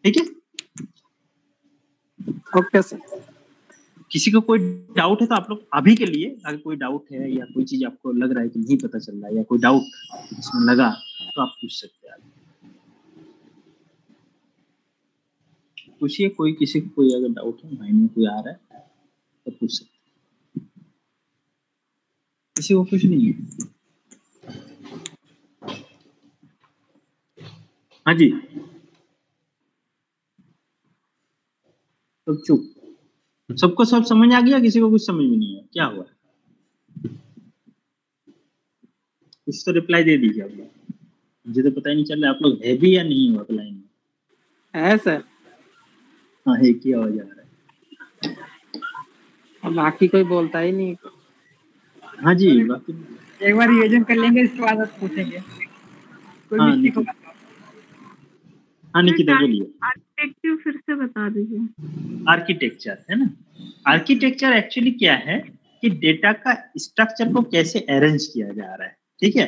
ठीक है।
Okay sir.
किसी को कोई डाउट है तो आप लोग अभी के लिए, अगर कोई डाउट है या कोई चीज आपको लग रहा है कि नहीं पता चल रहा है या कोई डाउट इसमें लगा तो आप पूछ सकते हैं, पूछिए। कोई किसी को कोई अगर डाउट है, माइंड में कोई आ रहा है तो पूछ सकते हैं, किसी को कुछ नहीं है। हाँ जी, तो चुप, सबको सब समझ आ गया, किसी को कुछ समझ में नहीं आया, क्या हुआ? कुछ तो रिप्लाई दे दीजिए आप लोग, मुझे तो पता ही नहीं चल रहा आप लोग है भी या नहीं हो अप्लाई में।
है सर।
हाँ, एक ही आवाज आ रहा है,
और बाकी कोई बोलता ही नहीं।
हाँ जी, बाकी
एक बार रिवीजन कर लेंगे, इसके बाद आप पूछेंगे। कोई मिस्टेक होगा।
हाँ निकिता बोलिए।
आर्किटेक्चर फिर से बता दीजिए।
आर्किटेक्चर है ना, आर्किटेक्चर एक्चुअली क्या है कि डेटा का स्ट्रक्चर को कैसे अरेंज किया जा रहा है, ठीक है।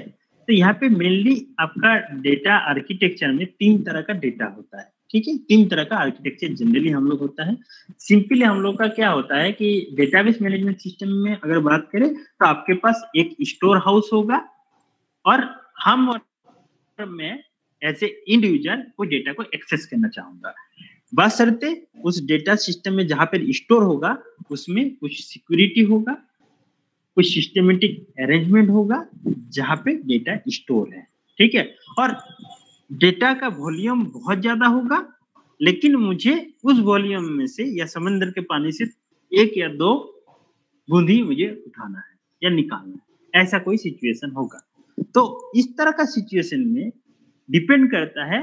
तो यहाँ पे मेनली आपका डेटा आर्किटेक्चर में 3 तरह का डेटा होता है, ठीक है। 3 तरह का आर्किटेक्चर जनरली हम लोग होता है। सिंपली हम लोग का क्या होता है कि डेटाबेस मैनेजमेंट सिस्टम में अगर बात करें तो आपके पास एक स्टोर हाउस होगा, और हम और मैं एज ए इंडिविजुअल कोई डेटा को एक्सेस करना चाहूंगा, बशर्ते उस डेटा सिस्टम में जहां पर स्टोर होगा उसमें कुछ सिक्योरिटी होगा, कुछ सिस्टमेटिक अरेंजमेंट होगा जहां पे डेटा स्टोर है, ठीक है। और डेटा का वॉल्यूम बहुत ज्यादा होगा, लेकिन मुझे उस वॉल्यूम में से या समंदर के पानी से 1 या 2 बूंद ही मुझे उठाना है या निकालना है, ऐसा कोई सिचुएशन होगा। तो इस तरह का सिचुएशन में डिपेंड करता है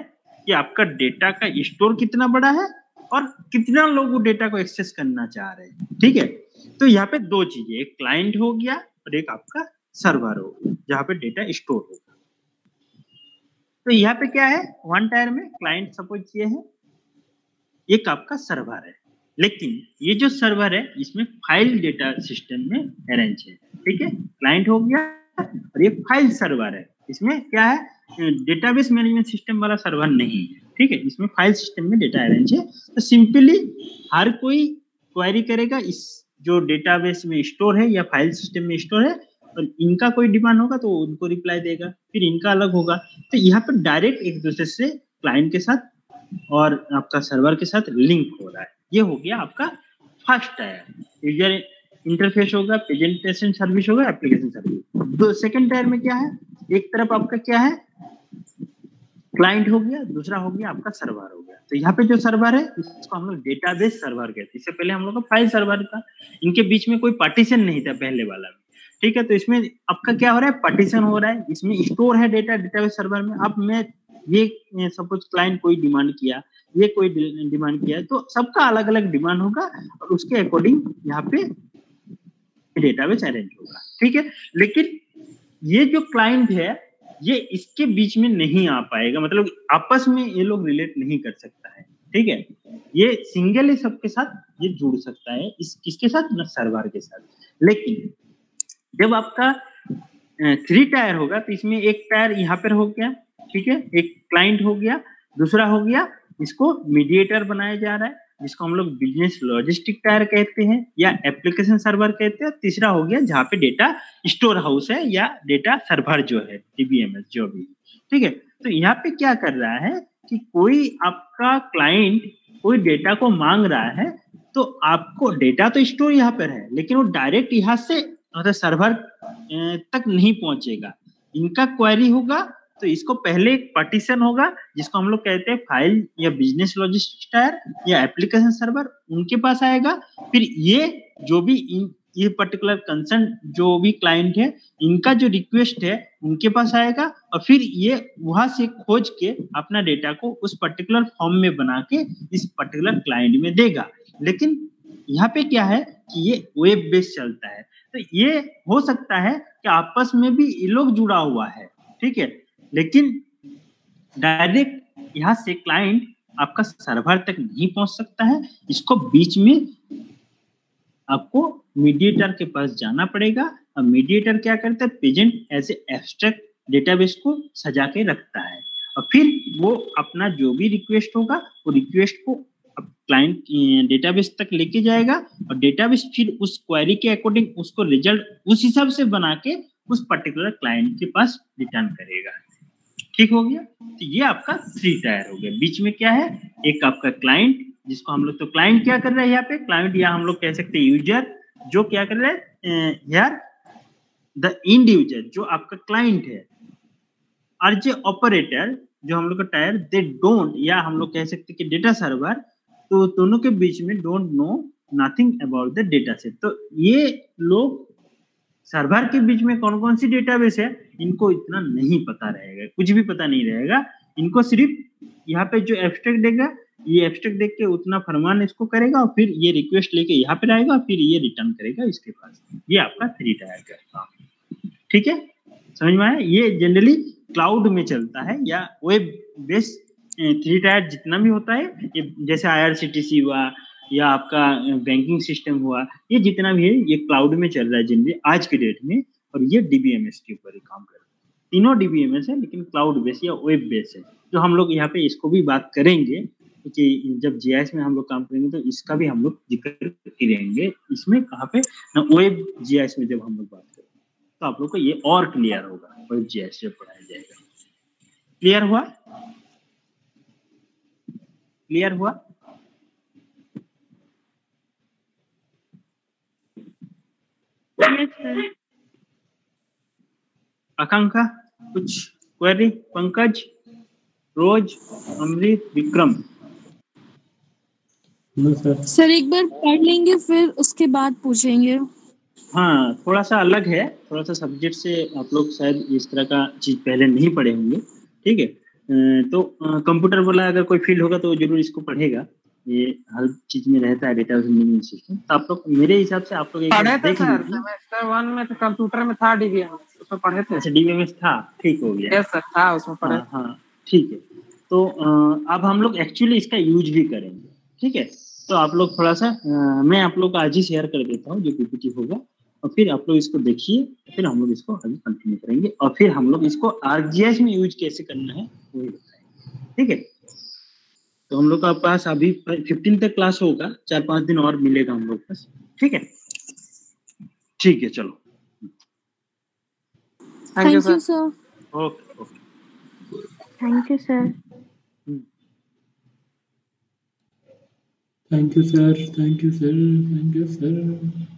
कि आपका डेटा का स्टोर कितना बड़ा है और कितना लोग वो डेटा को एक्सेस करना चाह रहे हैं, ठीक है। तो यहाँ पे 2 चीजें, एक क्लाइंट हो गया और एक आपका सर्वर हो गया जहाँ पे डेटा स्टोर होगा। तो यहाँ पे क्या है, 1 टायर में क्लाइंट सपोज ये है, एक आपका सर्वर है, लेकिन ये जो सर्वर है इसमें फाइल डेटा सिस्टम में अरेंज है, ठीक है। क्लाइंट हो गया और ये फाइल सर्वर है, इसमें क्या है, डेटाबेस मैनेजमेंट सिस्टम वाला सर्वर नहीं है, ठीक है। इसमें फाइल सिस्टम में डेटा अरेंज है। तो सिंपली हर कोई क्वेरी करेगा इस जो डेटाबेस में स्टोर है या फाइल सिस्टम में स्टोर है, और इनका कोई डिमांड होगा तो उनको रिप्लाई देगा, फिर इनका अलग होगा। तो यहाँ पर डायरेक्ट एक दूसरे से क्लाइंट के साथ और आपका सर्वर के साथ लिंक हो रहा है। ये हो गया आपका फर्स्ट टायर, यूजर इंटरफेस होगा, प्रेजेंटेशन सर्विस होगा, एप्लीकेशन सर्विस। 2 सेकंड टायर में क्या है, एक तरफ आपका क्या है, क्लाइंट हो गया, दूसरा हो गया आपका सर्वर हो गया। तो यहाँ पे जो सर्वर है इसको हम लोग डेटाबेस सर्वर कहते हैं। इससे पहले हम लोग का फाइल सर्वर था, इनके बीच में कोई पार्टीशन नहीं था पहले वाला में, ठीक है। तो इसमें आपका क्या हो रहा है, पार्टीशन हो रहा है, इसमें स्टोर है डेटा डेटाबेस सर्वर में। अब मैं ये सपोज क्लाइंट कोई डिमांड किया, ये कोई डिमांड किया, तो सबका अलग अलग डिमांड होगा और उसके अकॉर्डिंग यहाँ पे डेटाबेस अरेंज होगा, ठीक है। लेकिन ये जो क्लाइंट है ये इसके बीच में नहीं आ पाएगा, मतलब आपस में ये लोग रिलेट नहीं कर सकता है, ठीक है। ये सिंगल ही सबके साथ ये जुड़ सकता है, इस किसके साथ ना, सर्वर के साथ। लेकिन जब आपका 3 टायर होगा तो इसमें एक टायर यहाँ पर हो गया, ठीक है, एक क्लाइंट हो गया, दूसरा हो गया इसको मीडिएटर बनाया जा रहा है जिसको हम लोग बिजनेस लॉजिस्टिक टायर कहते हैं या एप्लीकेशन सर्वर कहते हैं। तीसरा हो गया जहाँ पे डेटा स्टोर हाउस है या डेटा सर्वर जो है डीबीएमएस जो भी, ठीक है। तो यहाँ पे क्या कर रहा है कि कोई आपका क्लाइंट कोई डेटा को मांग रहा है, तो आपको डेटा तो स्टोर यहाँ पर है लेकिन वो डायरेक्ट यहाँ से मतलब सर्वर तक नहीं पहुंचेगा। इनका क्वेरी होगा तो इसको पहले एक पार्टीशन होगा जिसको हम लोग कहते हैं फाइल या बिजनेस लॉजिस्टिक टायर या एप्लीकेशन सर्वर, उनके पास आएगा। फिर ये जो भी ये पर्टिकुलर कंसर्न जो भी क्लाइंट है इनका जो रिक्वेस्ट है उनके पास आएगा और फिर ये वहां से खोज के अपना डेटा को उस पर्टिकुलर फॉर्म में बना के इस पर्टिकुलर क्लाइंट में देगा। लेकिन यहाँ पे क्या है कि ये वेब बेस्ड चलता है, तो ये हो सकता है कि आपस में भी ये लोग जुड़ा हुआ है, ठीक है। लेकिन डायरेक्ट यहाँ से क्लाइंट आपका सर्वर तक नहीं पहुंच सकता है, इसको बीच में आपको मीडिएटर के पास जाना पड़ेगा। और मीडिएटर क्या करता है, present as a abstract database को सजा के रखता है और फिर वो अपना जो भी रिक्वेस्ट होगा वो रिक्वेस्ट को क्लाइंट डेटाबेस तक लेके जाएगा और डेटाबेस फिर उस क्वेरी के अकॉर्डिंग उसको रिजल्ट उस हिसाब से बना के उस पर्टिकुलर क्लाइंट के पास रिटर्न करेगा, ठीक हो गया। तो ये आपका 3 टायर हो गया। बीच में क्या है, एक आपका क्लाइंट जिसको हम लोग, तो क्लाइंट क्या कर रहा है यहाँ पे, क्लाइंट या हम लोग कह सकते हैं यूजर, जो क्या कर रहा है यार, द इंड यूजर जो आपका क्लाइंट है, और जो ऑपरेटर जो हम लोग का टायर, दे डोंट, या हम लोग कह सकते हैं कि डेटा सर्वर, तो दोनों के बीच में don't know nothing about the data set. तो ये लोग सर्वर के बीच में कौन कौन सी डेटाबेस है इनको इतना नहीं पता रहेगा, कुछ भी पता नहीं रहेगा इनको। सिर्फ यहाँ पे जो एब्स्ट्रैक्ट देगा, ये एब्स्ट्रैक्ट देख के उतना फरमान इसको करेगा और फिर ये रिक्वेस्ट लेके यहाँ पे आएगा, फिर ये रिटर्न करेगा इसके पास। ये आपका 3 टायर का काम, ठीक है, समझ में आया। ये जनरली क्लाउड में चलता है या वेब बेस्ड 3 टायर जितना भी होता है, ये जैसे IRCTC हुआ या आपका बैंकिंग सिस्टम हुआ, ये जितना भी है ये क्लाउड में चल रहा है जनरली आज के डेट में, और ये डीबीएमएस के ऊपर ही काम कर रहा है। तीनों डीबीएमएस है लेकिन क्लाउड बेस या वेब बेस है, जो हम लोग यहाँ पे इसको भी बात करेंगे कि जब जीआईएस में हम लोग काम करेंगे तो इसका भी हम लोग जिक्र करेंगे। इसमें कहाँ पे ना, वेब जीआईएस में जब हम लोग बात करेंगे तो आप लोग को ये और क्लियर होगा, वेब जीआईएस जब पढ़ाया जाएगा। क्लियर हुआ, क्लियर हुआ?
Yes sir.
आकांक्षा कुछ query? Pankaj, Rose, Amrit, Vikram?
Sir एक बार पढ़ लेंगे फिर उसके बाद पूछेंगे।
हाँ, थोड़ा सा अलग है, थोड़ा सा सब्जेक्ट से आप लोग शायद इस तरह का चीज पहले नहीं पढ़े होंगे, ठीक है। तो कंप्यूटर वाला अगर कोई फील्ड होगा तो जरूर इसको पढ़ेगा, ये हर चीज में रहता है डेटा मैनेजमेंट सिस्टम। तो आप लोग मेरे हिसाब से आप लोग एक बार देख लीजिए।
सेमेस्टर 1 में तो कंप्यूटर में था डीबीएमएस, उसमें पढ़े थे।
अच्छा, डीबीएमएस था, ठीक हो गया।
यस सर, था उसमें पढ़े।
हाँ ठीक है। तो अब हम लोग एक्चुअली इसका यूज भी करेंगे, ठीक है। तो आप लोग थोड़ा सा मैं आप लोग को आज ही शेयर कर देता हूँ जो पीपीटी होगा, और फिर आप लोग इसको देखिए, फिर हम लोग इसको आगे कंटिन्यू करेंगे और फिर हम लोग इसको आरजीएस में यूज कैसे करना है वही बताएंगे, ठीक है। तो हम लोग का पास अभी 15 तक क्लास होगा, 4-5 दिन और मिलेगा हम लोग पास, ठीक है। ठीक है, चलो,
thank you sir.
Okay okay,
thank you sir.
Thank you sir, thank you sir, thank you sir.